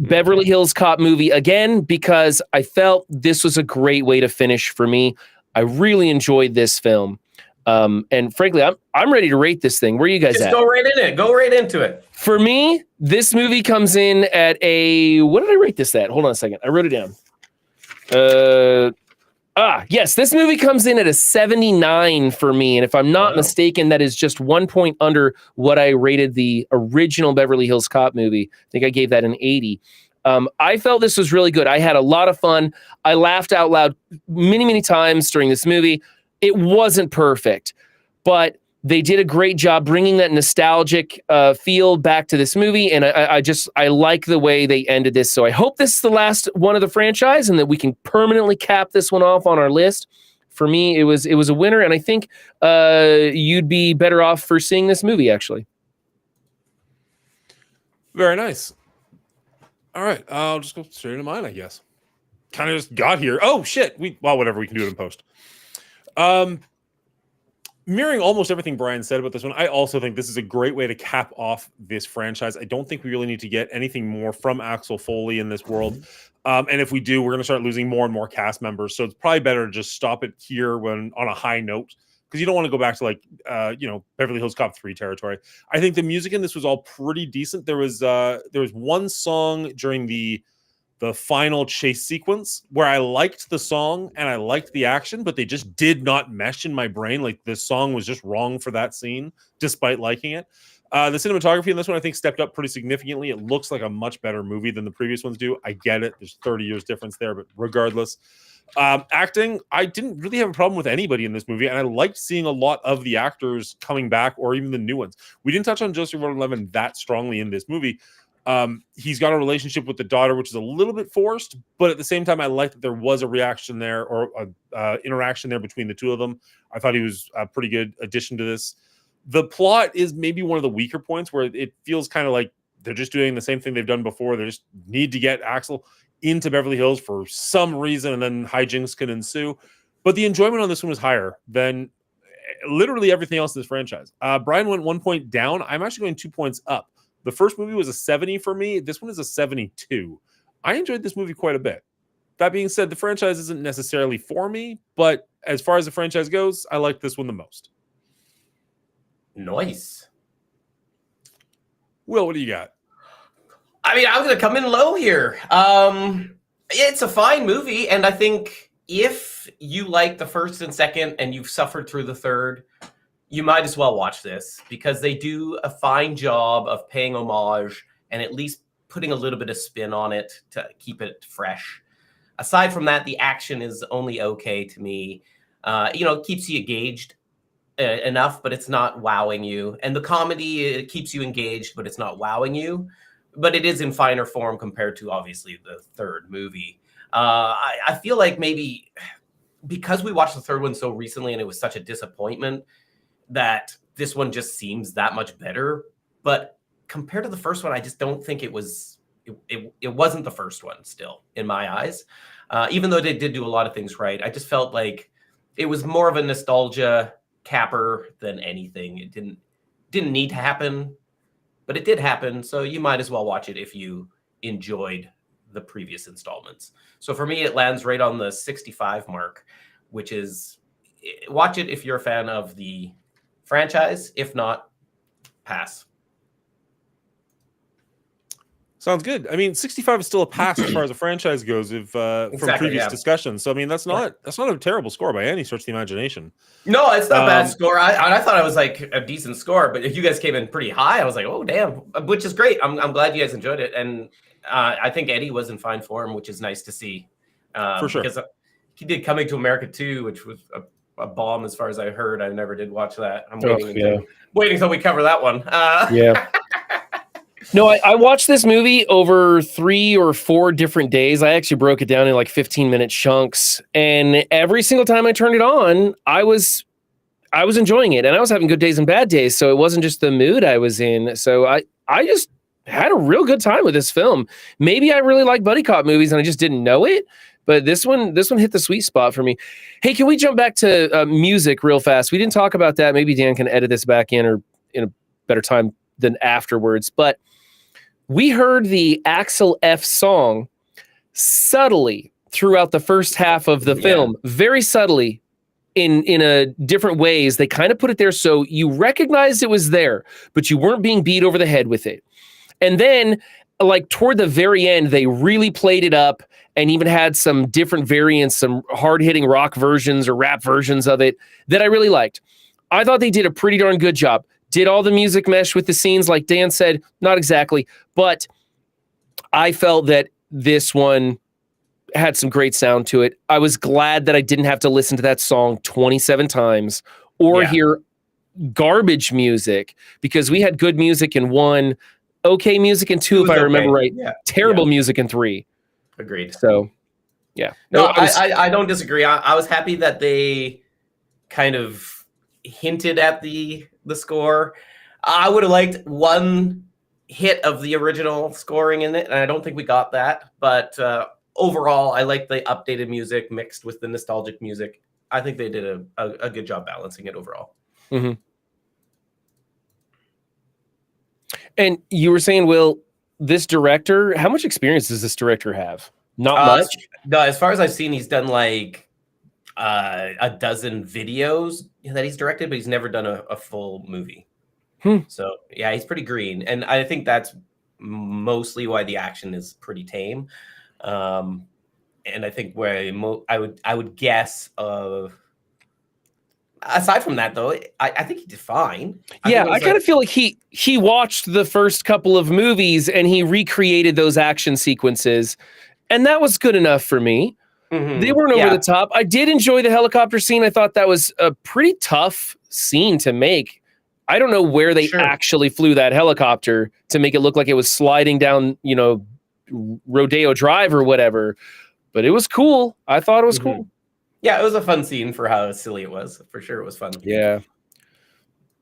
Beverly Hills Cop movie again, because I felt this was a great way to finish for me. I really enjoyed this film. And frankly, I'm ready to rate this thing. Where are you guys at? Go right in it. Go right into it. For me, this movie comes in at a... What did I rate this at? Hold on a second. I wrote it down. Yes, this movie comes in at a 79 for me. And if I'm not mistaken, that is just 1 point under what I rated the original Beverly Hills Cop movie. I think I gave that an 80. I felt this was really good. I had a lot of fun. I laughed out loud many, many times during this movie. It wasn't perfect, but they did a great job bringing that nostalgic feel back to this movie. And I like the way they ended this. So I hope this is the last one of the franchise and that we can permanently cap this one off on our list. For me, it was a winner. And I think you'd be better off for seeing this movie, actually. Very nice. All right. I'll just go straight into mine, I guess. Kind of just got here. Oh, shit. Whatever. We can do it in post. Mirroring almost everything Brian said about this one, I also think this is a great way to cap off this franchise. I don't think we really need to get anything more from Axel Foley in this world. And if we do, we're going to start losing more and more cast members. So it's probably better to just stop it here when on a high note, because you don't want to go back to like, Beverly Hills Cop 3 territory. I think the music in this was all pretty decent. There was one song during the final chase sequence where I liked the song and I liked the action, but they just did not mesh in my brain. Like the song was just wrong for that scene, despite liking it. The cinematography in this one, I think, stepped up pretty significantly. It looks like a much better movie than the previous ones do. I get it. There's 30 years difference there, but regardless. Acting, I didn't really have a problem with anybody in this movie, and I liked seeing a lot of the actors coming back or even the new ones. We didn't touch on Joseph Gordon-Levitt that strongly in this movie. He's got a relationship with the daughter, which is a little bit forced, but at the same time, I like that there was a reaction there or a interaction there between the two of them. I thought he was a pretty good addition to this. The plot is maybe one of the weaker points where it feels kind of like they're just doing the same thing they've done before. They just need to get Axel into Beverly Hills for some reason, and then hijinks can ensue. But the enjoyment on this one was higher than literally everything else in this franchise. Brian went 1 point down. I'm actually going 2 points up. The first movie was a 70 for me. This one is a 72. I enjoyed this movie quite a bit. That being said, the franchise isn't necessarily for me, but as far as the franchise goes, I like this one the most. Nice. Will, what do you got? I mean, I'm going to come in low here. It's a fine movie, and I think if you like the first and second and you've suffered through the third, you might as well watch this because they do a fine job of paying homage and at least putting a little bit of spin on it to keep it fresh. Aside from that, the action is only okay to me. It keeps you engaged enough, but it's not wowing you. And the comedy, it keeps you engaged, but it's not wowing you. But it is in finer form compared to, obviously, the third movie. I feel like maybe because we watched the third one so recently and it was such a disappointment that this one just seems that much better. But compared to the first one, I just don't think it was. It wasn't the first one still, in my eyes. Even though they did do a lot of things right, I just felt like it was more of a nostalgia capper than anything. It didn't need to happen, but it did happen. So you might as well watch it if you enjoyed the previous installments. So for me, it lands right on the 65 mark, which is watch it if you're a fan of the franchise. If not, pass. Sounds good. I mean, 65 is still a pass as far as the franchise goes, from previous discussions. So I mean, that's not a terrible score by any stretch of the imagination. No, it's not a bad score. I thought it was like a decent score, but if you guys came in pretty high, I was like, oh damn, which is great. I'm glad you guys enjoyed it, and I think Eddie was in fine form, which is nice to see. For sure, because he did Coming to America 2, which was a bomb as far as I heard. I never did watch that. I'm waiting until we cover that one. Yeah. No, I watched this movie over 3 or 4 different days. I actually broke it down in like 15-minute chunks. And every single time I turned it on, I was enjoying it. And I was having good days and bad days. So it wasn't just the mood I was in. So I just had a real good time with this film. Maybe I really like buddy cop movies and I just didn't know it. But this one hit the sweet spot for me. Hey, can we jump back to music real fast? We didn't talk about that. Maybe Dan can edit this back in or in a better time than afterwards. But we heard the Axel F song subtly throughout the first half of the film, very subtly in a different ways. They kind of put it there so you recognized it was there, but you weren't being beat over the head with it. And then like toward the very end, they really played it up and even had some different variants, some hard-hitting rock versions or rap versions of it that I really liked. I thought they did a pretty darn good job. Did all the music mesh with the scenes? Like Dan said, not exactly. But I felt that this one had some great sound to it. I was glad that I didn't have to listen to that song 27 times or hear garbage music, because we had good music in 1, okay music in 2, if I remember right. Terrible music in 3. Agreed. So, yeah. No, I don't disagree. I was happy that they kind of hinted at the score. I would have liked one hit of the original scoring in it, and I don't think we got that. But overall, I like the updated music mixed with the nostalgic music. I think they did a good job balancing it overall. Mm-hmm. And you were saying, Will, this director, how much experience does this director have? Not much? No, as far as I've seen, he's done like a dozen videos that he's directed, but he's never done a full movie. So yeah, he's pretty green, and I think that's mostly why the action is pretty tame. And I think where I would guess aside from that, though, I think he did fine. Yeah, think I kind of feel like he watched the first couple of movies and he recreated those action sequences, and that was good enough for me. They weren't over the top. I did enjoy the helicopter scene. I thought that was a pretty tough scene to make. I don't know where they actually flew that helicopter to make it look like it was sliding down, Rodeo Drive or whatever, but it was cool. I thought it was cool. Yeah, it was a fun scene for how silly it was. For sure, it was fun. Yeah.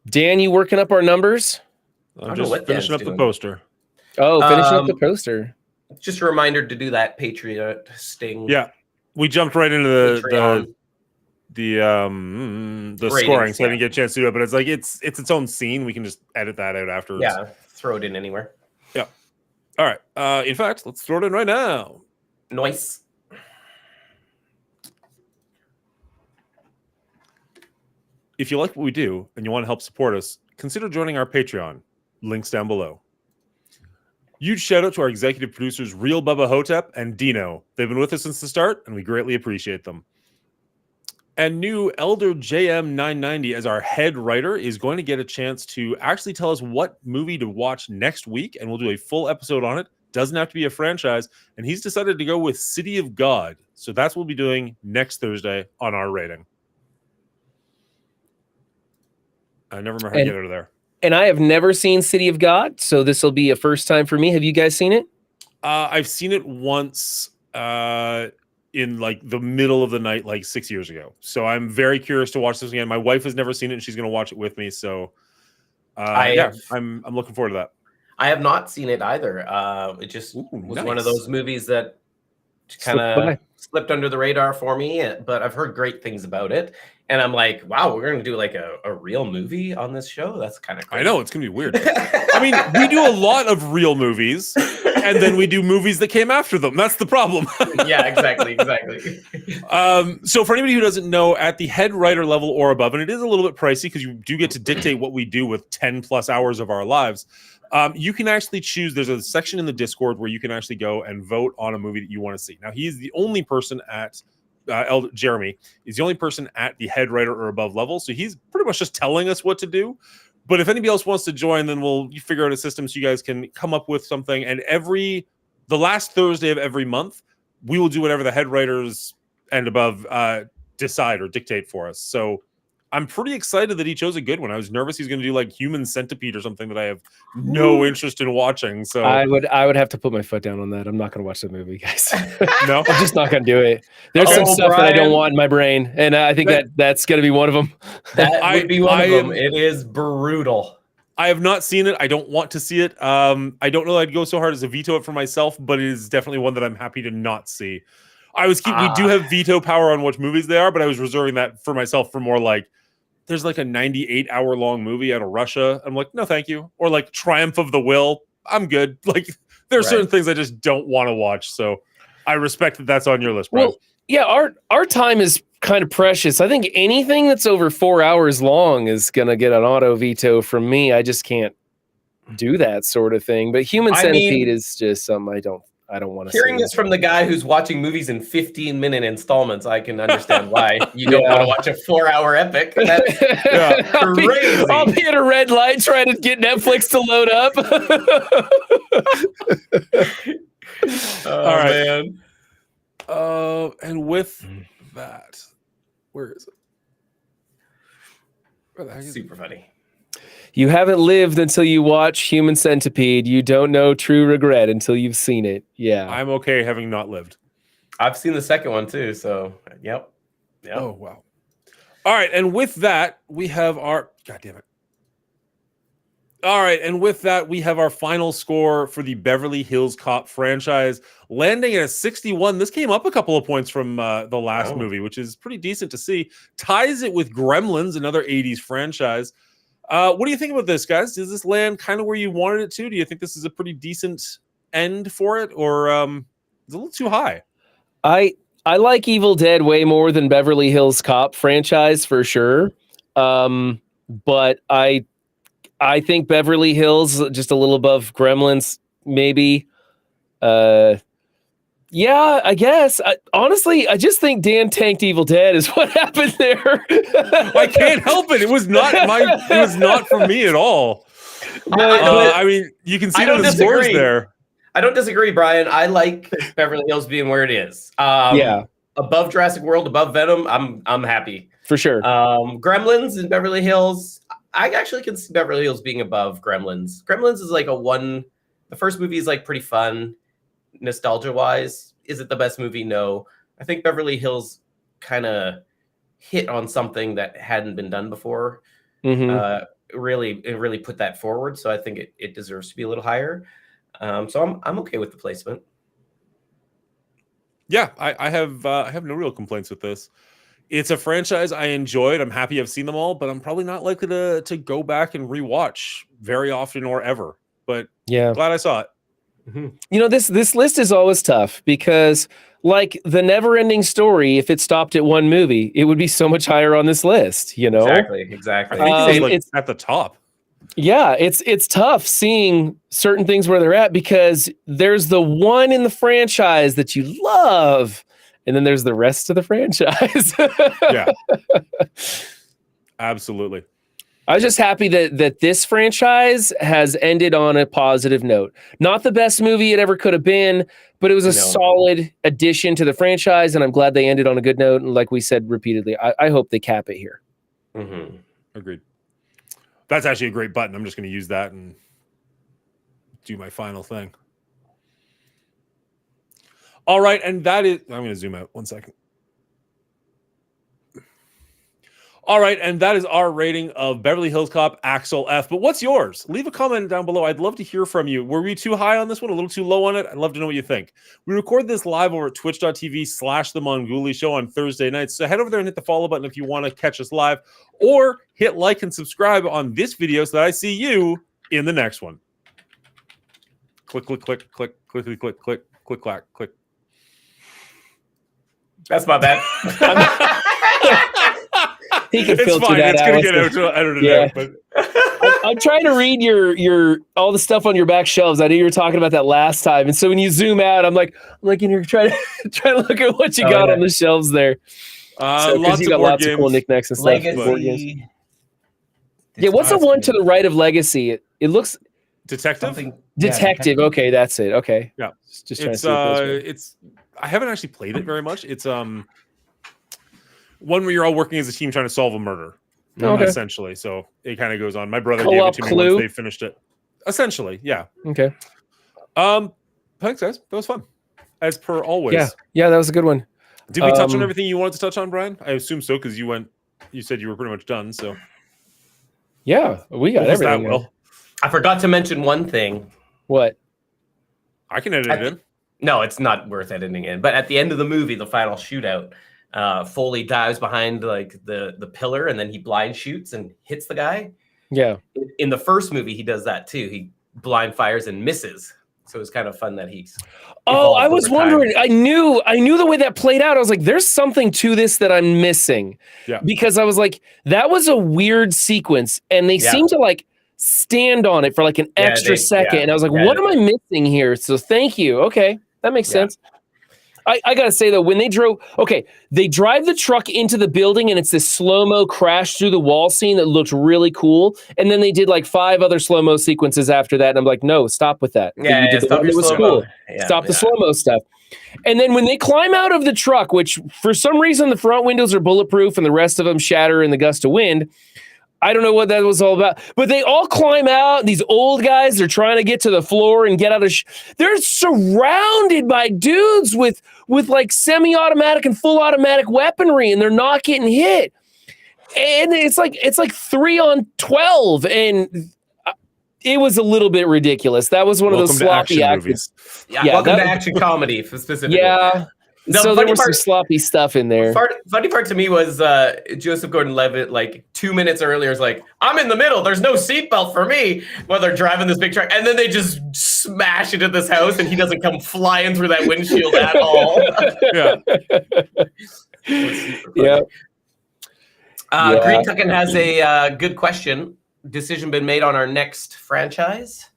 Dan, you working up our numbers? I'm just finishing up the poster. Oh, finishing up the poster. Just a reminder to do that Patriot sting. Yeah, we jumped right into the scoring, so I didn't get a chance to do it. But it's like it's its own scene. We can just edit that out afterwards. Yeah, throw it in anywhere. Yeah. All right. In fact, let's throw it in right now. Nice. If you like what we do and you want to help support us, consider joining our Patreon. Links down below. Huge shout out to our executive producers, Real Bubba Hotep and Dino. They've been with us since the start, and we greatly appreciate them. And new Elder JM990 as our head writer is going to get a chance to actually tell us what movie to watch next week, and we'll do a full episode on it. Doesn't have to be a franchise, and he's decided to go with City of God. So that's what we'll be doing next Thursday on our rating. I never remember how to get out of there. And I have never seen City of God, so this will be a first time for me. Have you guys seen it? I've seen it once in like the middle of the night, like 6 years ago. So I'm very curious to watch this again. My wife has never seen it, and she's going to watch it with me. So I'm looking forward to that. I have not seen it either. It just was one of those movies that kind of slipped under the radar for me, but I've heard great things about it. And I'm like, wow, we're going to do like a real movie on this show? That's kind of crazy. I know, it's going to be weird. I mean, we do a lot of real movies, and then we do movies that came after them. That's the problem. Yeah, exactly. So for anybody who doesn't know, at the head writer level or above, and it is a little bit pricey because you do get to dictate what we do with 10 plus hours of our lives, you can actually choose. There's a section in the Discord where you can actually go and vote on a movie that you want to see. Now, he's the only person at Jeremy is the only person at the head writer or above level, so he's pretty much just telling us what to do. But if anybody else wants to join, then we'll figure out a system so you guys can come up with something. And the last Thursday of every month, we will do whatever the head writers and above decide or dictate for us. So I'm pretty excited that he chose a good one. I was nervous he's going to do like Human Centipede or something that I have no interest in watching. So I would have to put my foot down on that. I'm not going to watch the movie, guys. No, I'm just not going to do it. There's some stuff that I don't want in my brain, and I think that's going to be one of them. That would be one of them. It is brutal. I have not seen it. I don't want to see it. I don't know that I'd go so hard as to veto it for myself, but it is definitely one that I'm happy to not see. We do have veto power on which movies they are, but I was reserving that for myself for more like, there's like a 98-hour long movie out of Russia. I'm like, no, thank you. Or like Triumph of the Will. I'm good. Like there are certain things I just don't want to watch. So I respect that that's on your list, bro. Well, yeah, our time is kind of precious. I think anything that's over 4 hours long is going to get an auto veto from me. I just can't do that sort of thing. But Human Centipede is just something I don't want to see. Hearing this from the guy who's watching movies in 15-minute installments, I can understand why you don't want to watch a 4-hour epic. That's crazy. I'll be at a red light trying to get Netflix to load up. All right, man. And with that, where is it? Super funny. You haven't lived until you watch Human Centipede. You don't know true regret until you've seen it. Yeah. I'm okay having not lived. I've seen the second one too, so yep. Oh, wow. All right, and with that, we have our... God damn it. All right, and with that, we have our final score for the Beverly Hills Cop franchise, landing at a 61. This came up a couple of points from the last movie, which is pretty decent to see. Ties it with Gremlins, another 80s franchise. What do you think about this, guys? Does this land kind of where you wanted it to? Do you think this is a pretty decent end for it, or is it a little too high? I like Evil Dead way more than Beverly Hills Cop franchise for sure, but I think Beverly Hills just a little above Gremlins, maybe. Yeah, I guess. Honestly, I just think Dan tanked Evil Dead is what happened there. I can't help it. It was not for me at all. I mean, you can see it in the scores there. I don't disagree, Brian. I like Beverly Hills being where it is. Yeah. Above Jurassic World, above Venom, I'm happy. For sure. Gremlins and Beverly Hills, I actually can see Beverly Hills being above Gremlins. Gremlins is like the first movie is like pretty fun, nostalgia-wise. Is it the best movie? No. I think Beverly Hills kind of hit on something that hadn't been done before. Mm-hmm. It really put that forward. So I think it deserves to be a little higher. So I'm okay with the placement. Yeah, I have no real complaints with this. It's a franchise I enjoyed. I'm happy I've seen them all, but I'm probably not likely to go back and rewatch very often or ever. But yeah, glad I saw it. Mm-hmm. You know, this list is always tough because, like the Never-Ending Story, if it stopped at one movie, it would be so much higher on this list. You know, exactly. I think it's at the top. Yeah, it's tough seeing certain things where they're at because there's the one in the franchise that you love, and then there's the rest of the franchise. Yeah, absolutely. I was just happy that this franchise has ended on a positive note. Not the best movie it ever could have been, but it was a solid addition to the franchise, and I'm glad they ended on a good note. And like we said repeatedly, I hope they cap it here. Mm-hmm. Agreed. That's actually a great button. I'm just going to use that and do my final thing. All right, and that is... I'm going to zoom out 1 second. All right, and that is our rating of Beverly Hills Cop Axel F. But what's yours? Leave a comment down below. I'd love to hear from you. Were we too high on this one? A little too low on it? I'd love to know what you think. We record this live over at twitch.tv/The Mongoolie Show on Thursday nights. So head over there and hit the follow button if you want to catch us live, or hit like and subscribe on this video so that I see you in the next one. Click, click, click, click, click, click, click, click, click, clack, click. That's my bad. He can it's filter fine. that it's out. Gonna get edited out, but I'm trying to read your all the stuff on your back shelves. I knew you were talking about that last time, and so when you zoom out, I'm like in here trying to look at what you got on the shelves there. Lots you got lots of cool knickknacks and stuff. Legacy. Yeah, what's the one to the right of Legacy? It looks Detective. Detective. Okay, that's it. Okay. Yeah, just trying to see. It's. I haven't actually played it very much. It's one where you're all working as a team trying to solve a murder, essentially. So it kind of goes on. My brother gave it to me once they finished it. Essentially, yeah. Okay. Thanks, guys. That was fun, as per always. Yeah, that was a good one. Did we touch on everything you wanted to touch on, Brian? I assume so, because you said you were pretty much done. So yeah, we got everything. That will. I forgot to mention one thing. What? I can edit it in. No, it's not worth editing in. But at the end of the movie, the final shootout, Foley dives behind like the pillar, and then he blind shoots and hits the guy. Yeah. In the first movie, he does that too. He blind fires and misses. So it's kind of fun that he's. Oh, I was wondering. I knew the way that played out. I was like, there's something to this that I'm missing. Yeah. Because I was like, that was a weird sequence, and they seem to like stand on it for like an extra second. And I was like, what am I missing here? So thank you. Okay. That makes sense. I got to say, though, when they drive the truck into the building and it's this slow-mo crash through the wall scene that looked really cool. And then they did like 5 other slow-mo sequences after that. And I'm like, no, stop with that. Stop it was cool. Stop the slow-mo stuff. And then when they climb out of the truck, which for some reason the front windows are bulletproof and the rest of them shatter in the gust of wind. I don't know what that was all about, but they all climb out. These old guys, they're trying to get to the floor and get out of. They're surrounded by dudes with like semi-automatic and full automatic weaponry, and they're not getting hit. And it's like 3 on 12, and it was a little bit ridiculous. That was one of those sloppy actions. Yeah, welcome to action comedy specifically. Yeah. So there was some sloppy stuff in there. Funny part to me was Joseph Gordon-Levitt, like 2 minutes earlier, is like, I'm in the middle. There's no seatbelt for me while they're driving this big truck. And then they just smash into this house and he doesn't come flying through that windshield at all. Yeah. Green Tuckin has a good question. Decision been made on our next franchise?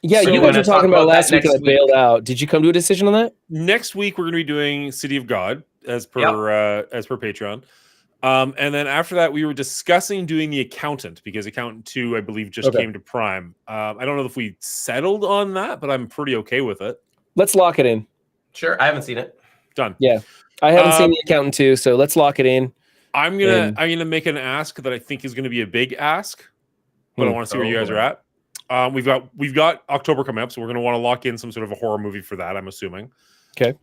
Yeah, So you we're guys were gonna talk talking about about last that week and I next week. bailed out. Did you come to a decision on that? Next week we're going to be doing City of God as per Patreon. And then after that, we were discussing doing The Accountant because Accountant 2, I believe, just came to Prime. I don't know if we settled on that, but I'm pretty okay with it. Let's lock it in. Sure, I haven't seen it. Done. Yeah, I haven't seen The Accountant 2, so let's lock it in. I'm gonna make an ask that I think is gonna be a big ask, but I want to see where you guys are at. We've got October coming up, so we're gonna want to lock in some sort of a horror movie for that. I'm assuming. Okay.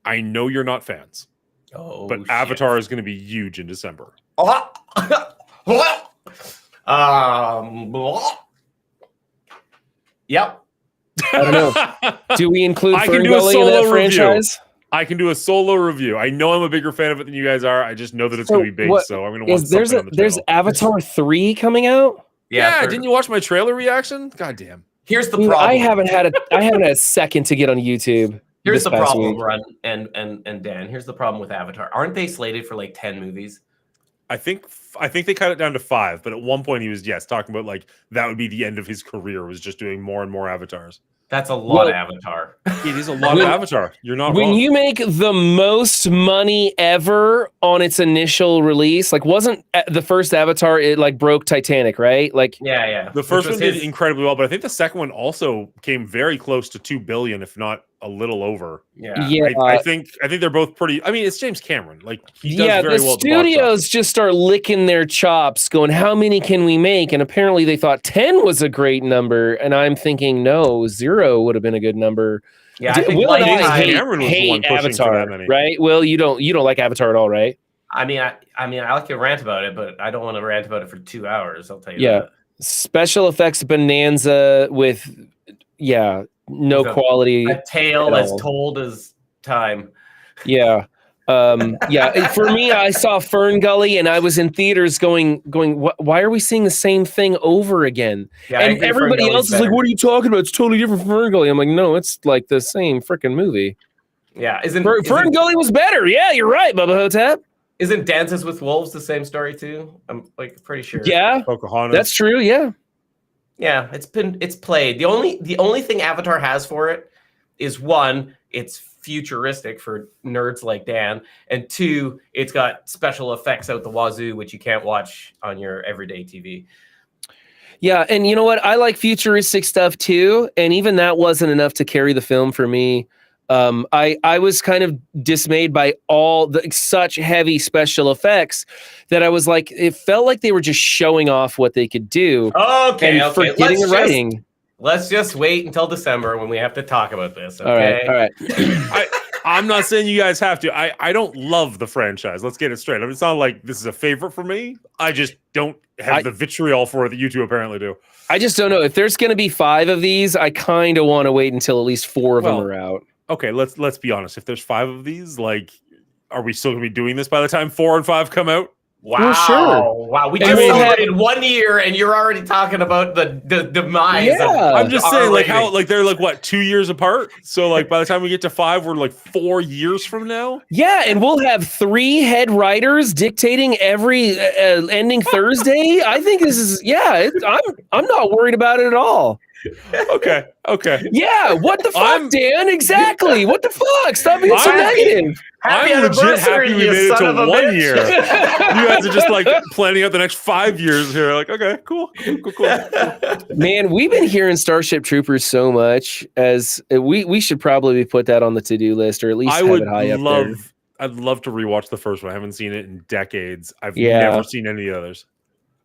I know you're not fans, but shit. Avatar is gonna be huge in December. Yep. I don't know. Do we include I can Fern do a Gully in solo that review. franchise? I can do a solo review. I know I'm a bigger fan of it than you guys are. I just know that it's going to be big, so I'm going to want something on the There's channel. Avatar 3 coming out? Yeah, didn't you watch my trailer reaction? God damn. Here's the problem. I haven't had a second to get on YouTube. Here's the problem, week. Run and Dan. Here's the problem with Avatar. Aren't they slated for like 10 movies? I think they cut it down to 5, but at one point he was talking about like that would be the end of his career, was just doing more and more Avatars. That's a lot of Avatar. It is a lot of Avatar. You're not when wrong. you make the most money ever on its initial release, like wasn't the first Avatar, it like broke Titanic, right? Like yeah. The first one did incredibly well, but I think the second one also came very close to 2 billion, if not a little over. Yeah. I think they're both pretty. I mean, it's James Cameron. Like he does very well. The studios just start licking their chops, going, "How many can we make?" And apparently, they thought 10 was a great number, and I'm thinking, no, 0 would have been a good number. Yeah, I think Will and I Cameron was the one pushing Avatar, for that many. right? Will, you don't like Avatar at all, right? I mean, I like to rant about it, but I don't want to rant about it for 2 hours. I'll tell you. Yeah, that. Special effects bonanza with no quality. A tale as told as time. Yeah. For me, I saw Fern Gully and I was in theaters going, why are we seeing the same thing over again? Yeah, and everybody else is like, what are you talking about? It's totally different from Fern Gully. I'm like, no, it's like the same freaking movie. Yeah. Fern Gully was better. Yeah, you're right, Bubba Hotep. Isn't Dances with Wolves the same story too? I'm like pretty sure. Yeah. Pocahontas. That's true, yeah. Yeah, it's played. The only thing Avatar has for it is, 1, it's futuristic for nerds like Dan, and 2, it's got special effects out the wazoo, which you can't watch on your everyday TV. Yeah, and you know what? I like futuristic stuff too, and even that wasn't enough to carry the film for me. I was kind of dismayed by all the such heavy special effects that I was like, it felt like they were just showing off what they could do. Okay. Forgetting the writing. Let's just wait until December when we have to talk about this. Okay. All right. I'm not saying you guys have to. I don't love the franchise. Let's get it straight. I mean, it's not like this is a favorite for me. I just don't have the vitriol for it that you two apparently do. I just don't know. If there's going to be 5 of these, I kind of want to wait until at least 4 of them are out. Okay, let's be honest. If there's 5 of these, like, are we still gonna be doing this by the time 4 and 5 come out? Wow! Well, sure. Wow! We just celebrated 1 year, and you're already talking about the demise. Yeah. I'm just saying, like how they're like what 2 years apart. So like by the time we get to 5, we're like 4 years from now. Yeah, and we'll have 3 head writers dictating every ending Thursday. I think this is I'm not worried about it at all. Okay. Yeah, what the fuck, Dan? Exactly. What the fuck? Stop being so negative. I'm legit happy we made it to 1 year. You guys are just like planning out the next 5 years here. Like, okay, cool. Man, we've been hearing Starship Troopers so much, as we should probably put that on the to-do list, or at least have it high up there. I'd love to rewatch the first one. I haven't seen it in decades. I've never seen any of the others.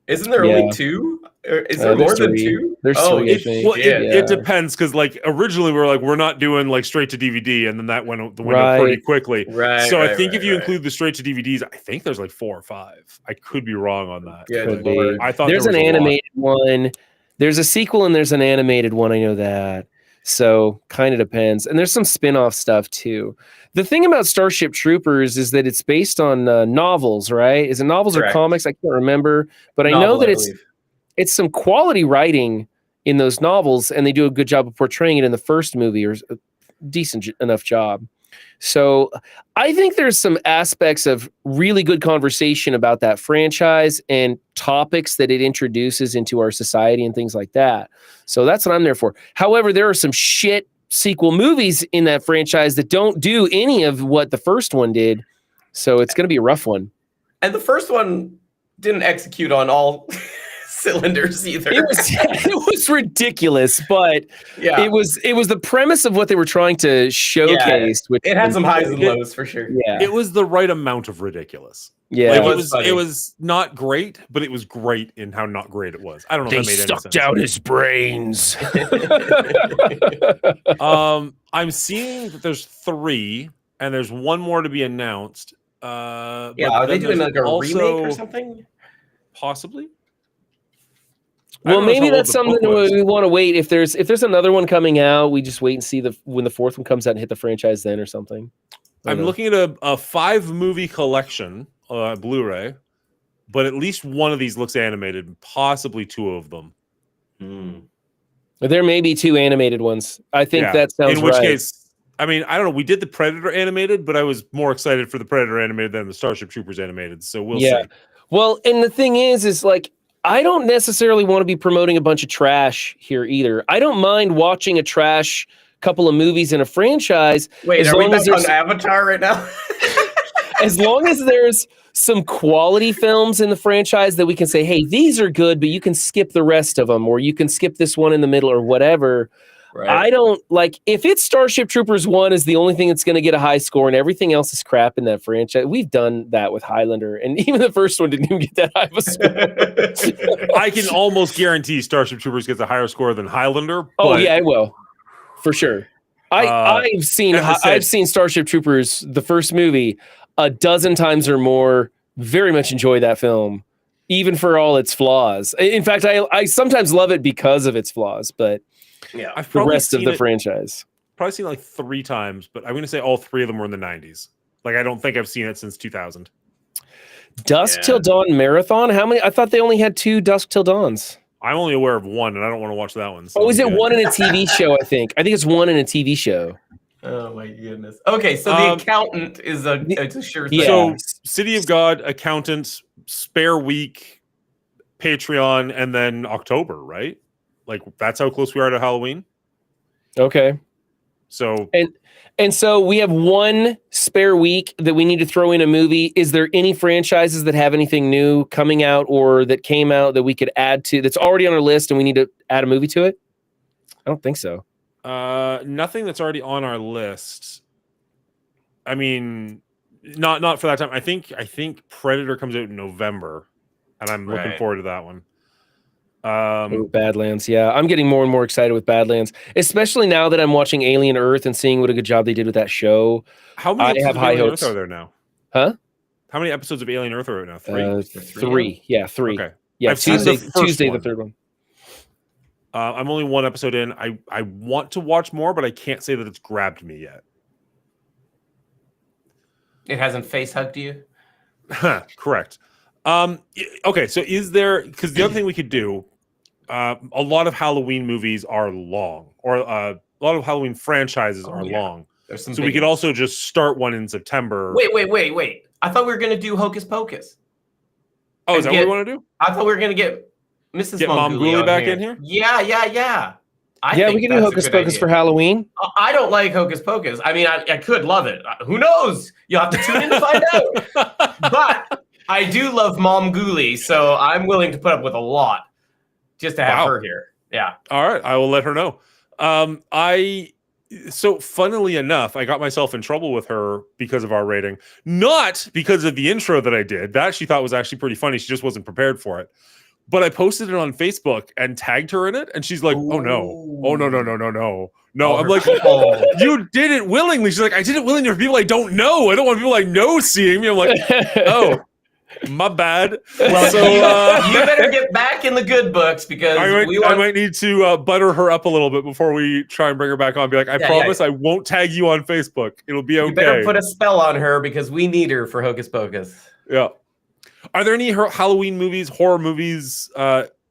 Isn't there only 2? Is there more than 2? There's 3. It depends, because like originally we were like, we're not doing like straight to DVD, and then that went the window pretty quickly. Right. So I think if you include the straight to DVDs, I think there's like 4 or 5. I could be wrong on that. Good Lord. I thought there's an animated one. There's a sequel and there's an animated one. I know that. So kind of depends. And there's some spin-off stuff too. The thing about Starship Troopers is that it's based on novels, right? Is it novels or comics? I can't remember, but I know that it's some quality writing in those novels, and they do a good job of portraying it in the first movie, or a decent enough job. So I think there's some aspects of really good conversation about that franchise and topics that it introduces into our society and things like that. So that's what I'm there for. However, there are some shit sequel movies in that franchise that don't do any of what the first one did. So it's going to be a rough one. And the first one didn't execute on all cylinders either. It was ridiculous, but Yeah. it was the premise of what they were trying to showcase. Which It had some highs and lows for sure. Yeah, It was the right amount of ridiculous. yeah. Like, It was funny. it was not great, but it was great in how not great it was. I don't know if that made any sense. out his brains. I'm seeing that there's 3, and there's one more to be announced. Yeah, but are they then doing there's like a remake or also- something? Possibly. I Well, don't know maybe how old that's the book something was. we want to wait. If there's another one coming out, we just wait and see when the fourth one comes out and hit the franchise then or something. I don't I'm know. looking at a 5-movie collection, Blu-ray, but at least one of these looks animated, possibly 2 of them. There may be 2 animated ones. I think Yeah. that sounds In which right. case, I mean, I don't know. We did the Predator animated, but I was more excited for the Predator animated than the Starship Troopers animated. So we'll see. Well, and the thing is like, I don't necessarily want to be promoting a bunch of trash here either. I don't mind watching a trash couple of movies in a franchise. Wait, as are we long as back on there's- Avatar right now? as long as there's some quality films in the franchise that we can say, hey, these are good, but you can skip the rest of them, or you can skip this one in the middle or whatever. Right. I don't like if it's Starship Troopers 1 is the only thing that's going to get a high score and everything else is crap in that franchise. We've done that with Highlander, and even the first one didn't even get that high of a score. I can almost guarantee Starship Troopers gets a higher score than Highlander. Oh but yeah, it will, for sure. I've seen as I said- I've seen Starship Troopers, the first movie, a dozen times or more. Very much enjoy that film, even for all its flaws. In fact, I sometimes love it because of its flaws, but Yeah. I've the probably rest of seen the it- franchise. probably seen it like 3 times, but I'm going to say all 3 of them were in the 90s. Like, I don't think I've seen it since 2000. Dusk Yeah. Till Dawn Marathon? How many? I thought they only had 2 Dusk Till Dawns. I'm only aware of 1, and I don't want to watch that one. So Oh, is I'm it good. 1 in a TV show? I think it's 1 in a TV show. Oh my goodness. Okay, so the accountant is it's a sure thing. Yeah. So, City of God, Accountant, Spare Week, Patreon, and then October, right? Like, that's how close we are to Halloween. Okay. So, And so we have 1 spare week that we need to throw in a movie. Is there any franchises that have anything new coming out or that came out that we could add to that's already on our list and we need to add a movie to it? I don't think so. nothing that's already on our list. I mean, not for that time. I think Predator comes out in November, and I'm looking Right. forward to that one. Badlands. Yeah. I'm getting more and more excited with Badlands, especially now that I'm watching Alien Earth and seeing what a good job they did with that show. How I many episodes have of high Alien hopes. Earth are there now? Huh? How many episodes of Alien Earth are there now? 3? 3. Yeah, 3. Okay. Yeah, I've seen the Tuesday, first Tuesday the one. third one. I'm only 1 episode in. I want to watch more, but I can't say that it's grabbed me yet. It hasn't face hugged you. Correct. Okay, so is there, because the other thing we could do, a lot of Halloween movies are long, or a lot of Halloween franchises are yeah. long. There's some So we big could ones. also just start one in September. Wait. I thought we were gonna do Hocus Pocus. Oh, is that and what we get- want to do? I thought we were gonna get Mrs. Get Mom Mongooly Ghoulie on back in here? Yeah. I Yeah, think we can do that's a Hocus good Pocus idea. for Halloween. I don't like Hocus Pocus. I mean, I could love it. Who knows? You'll have to tune in to find out. But I do love Mom Ghoulie, so I'm willing to put up with a lot just to have Wow. her here. Yeah. All right, I will let her know. So funnily enough, I got myself in trouble with her because of our rating, not because of the intro that I did. That she thought was actually pretty funny. She just wasn't prepared for it. But I posted it on Facebook and tagged her in it, and she's like, "Oh no, no!" I'm like, Oh. "You did it willingly." She's like, "I did it willingly for people I don't know. I don't want people I know seeing me." I'm like, "Oh, my bad." Well, So, you better get back in the good books because I might need to butter her up a little bit before we try and bring her back on. Be like, I Yeah, promise I won't tag you on Facebook. It'll be okay. You better put a spell on her because we need her for Hocus Pocus. Yeah. Are there any Halloween movies, horror movies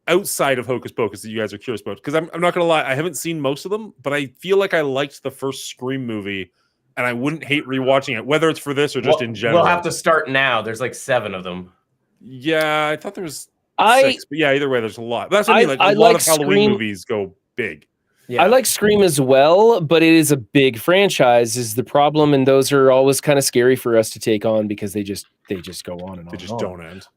outside of Hocus Pocus that you guys are curious about? Because I'm not going to lie, I haven't seen most of them, but I feel like I liked the first Scream movie and I wouldn't hate rewatching it, whether it's for this or just in general. We'll have to start now. There's like 7 of them. Yeah, I thought there was 6, but yeah, either way, there's a lot. But that's what I mean. Like I a lot like of Halloween Scream. movies go big. Yeah. I like Scream as well, but it is a big franchise is the problem, and those are always kind of scary for us to take on because they just go on and on. They just don't end.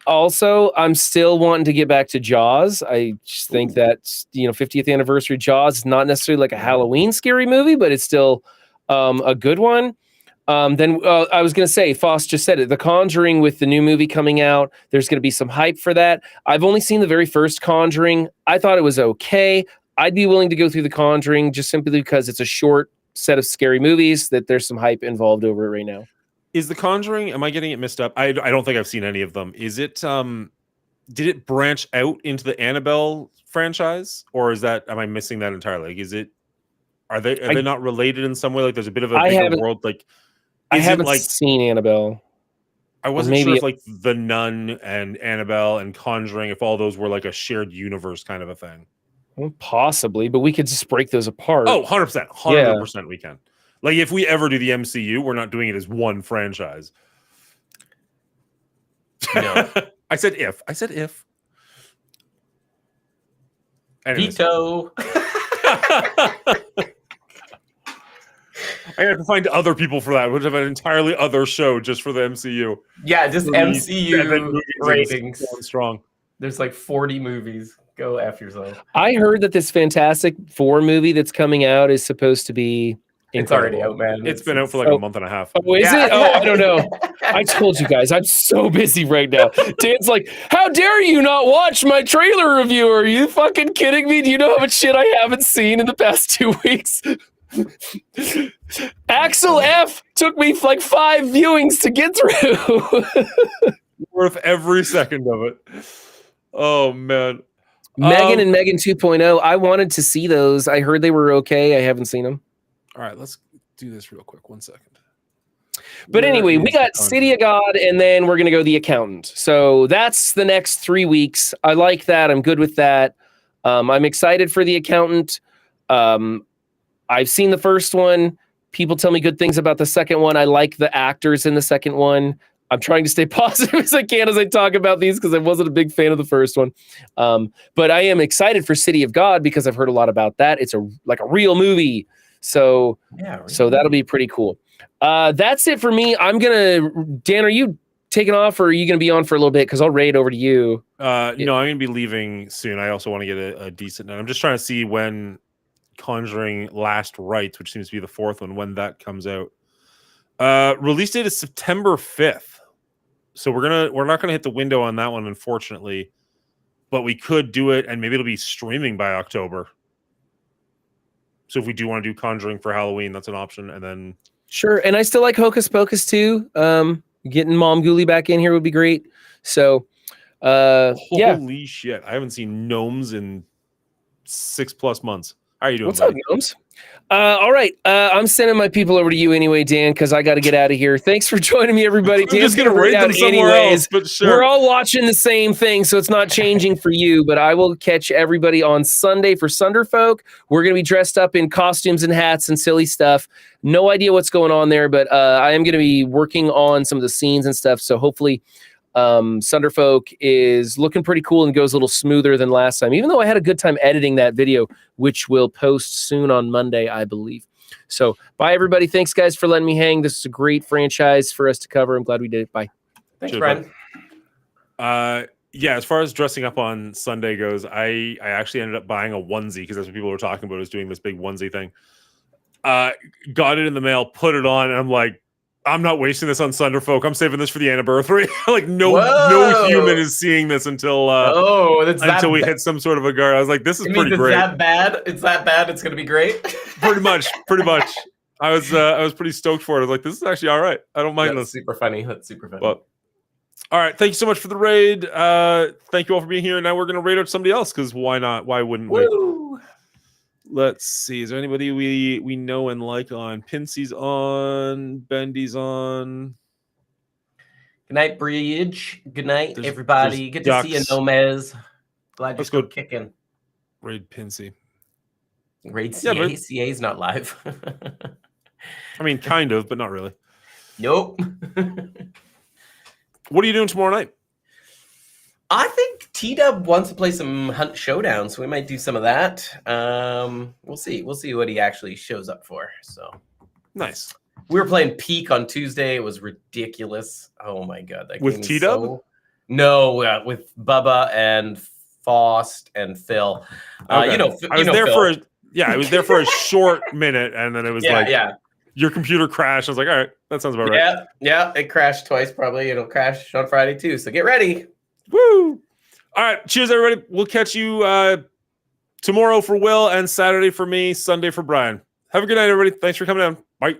Also, I'm still wanting to get back to Jaws. I just think that 50th anniversary Jaws is not necessarily like a Halloween scary movie, but it's still a good one. Then I was going to say, Foss just said it, The Conjuring with the new movie coming out. There's going to be some hype for that. I've only seen the very first Conjuring. I thought it was okay. I'd be willing to go through The Conjuring just simply because it's a short set of scary movies that there's some hype involved over it right now. Is The Conjuring, am I getting it mixed up? I don't think I've seen any of them. Is it, did it branch out into the Annabelle franchise? Or am I missing that entirely? Like, are they not related in some way? Like there's a bit of a bigger world. Like, I haven't seen Annabelle. I wasn't sure if like The Nun and Annabelle and Conjuring, if all those were like a shared universe kind of a thing. Well, possibly, but we could just break those apart. Oh, 100%. 100% we can. Like, if we ever do the MCU, we're not doing it as one franchise. No. I said if. Veto. I have to find other people for that. We'll have an entirely other show just for the MCU. Yeah, just MCU ratings. Going strong. There's like 40 movies. Go F yourself. I heard that this Fantastic Four movie that's coming out is supposed to be incredible. It's already out, man. It's been out for like a month and a half. Oh, is it? Oh, I don't know. I told you guys, I'm so busy right now. Dan's like, how dare you not watch my trailer review? Are you fucking kidding me? Do you know how much shit I haven't seen in the past 2 weeks? Axel F took me like 5 viewings to get through. Worth every second of it. Oh, man. Megan and Megan 2.0. I wanted to see those. I heard they were okay. I haven't seen them. All right, let's do this real quick. 1 second. But anyway, we got City of God, and then we're going to go The Accountant. So that's the next 3 weeks. I like that. I'm good with that. I'm excited for The Accountant. I've seen the first one. People tell me good things about the second one. I like the actors in the second one. I'm trying to stay positive as I can as I talk about these because I wasn't a big fan of the first one. But I am excited for City of God because I've heard a lot about that. It's like a real movie. So, so that'll be pretty cool. That's it for me. Dan, are you taking off or are you going to be on for a little bit? Because I'll raid over to you. No, I'm going to be leaving soon. I also want to get a decent night. I'm just trying to see when Conjuring Last Rites, which seems to be the 4th one, when that comes out. Release date is September 5th. So we're not gonna hit the window on that one, unfortunately. But we could do it, and maybe it'll be streaming by October. So if we do want to do Conjuring for Halloween, that's an option. And then sure. And I still like Hocus Pocus too. Getting Mom Ghoulie back in here would be great. So holy shit. I haven't seen Gnomes in 6+ months. How are you doing? What's up, Gnomes? All right. I'm sending my people over to you anyway, Dan, because I got to get out of here. Thanks for joining me, everybody. I'm just going to rate them somewhere else, but sure. We're all watching the same thing, so it's not changing for you, but I will catch everybody on Sunday for Sunderfolk. We're going to be dressed up in costumes and hats and silly stuff. No idea what's going on there, but I am going to be working on some of the scenes and stuff, so hopefully Sunderfolk is looking pretty cool and goes a little smoother than last time, even though I had a good time editing that video, which will post soon on Monday, I believe. So bye, everybody. Thanks, guys, for letting me hang. This is a great franchise for us to cover. I'm glad we did it. Bye. Thanks, Brad. Yeah, as far as dressing up on Sunday goes, I actually ended up buying a onesie because that's what people were talking about, is doing this big onesie thing. Got it in the mail, put it on, and I'm like, I'm not wasting this on Sunderfolk. I'm saving this for the anniversary. Like no human is seeing this until we hit some sort of a guard. I was like, this is pretty great. It's that bad. It's that bad. It's gonna be great. Pretty much. I was pretty stoked for it. I was like, this is actually all right. I don't mind this. Super funny. That's super funny. But all right, thank you so much for the raid. Thank you all for being here. Now we're gonna raid out somebody else because why not? Why wouldn't we? Let's see. Is there anybody we know and like on? Pincy's on. Bendy's on. Good night, Bridge. Good night, everybody. Good to see you, Nomez. Glad you're still kicking. Raid Pincy. Raid CA. CA is not live. I mean, kind of, but not really. Nope. What are you doing tomorrow night? I think T-Dub wants to play some Hunt Showdown, so we might do some of that. We'll see. We'll see what he actually shows up for. So Nice. we were playing Peak on Tuesday. It was ridiculous. Oh my god, that With game is T-Dub? No, with Bubba and Faust and Phil. Okay. You know, I was there Phil. I was there for a short minute, and then it was Yeah. your computer crashed. I was like, all right, that sounds about right. Yeah, it crashed twice. Probably it'll crash on Friday too. So get ready. Woo! All right, cheers, everybody. We'll catch you tomorrow for Will, and Saturday for me, Sunday for Brian. Have a good night, everybody. Thanks for coming down. Bye.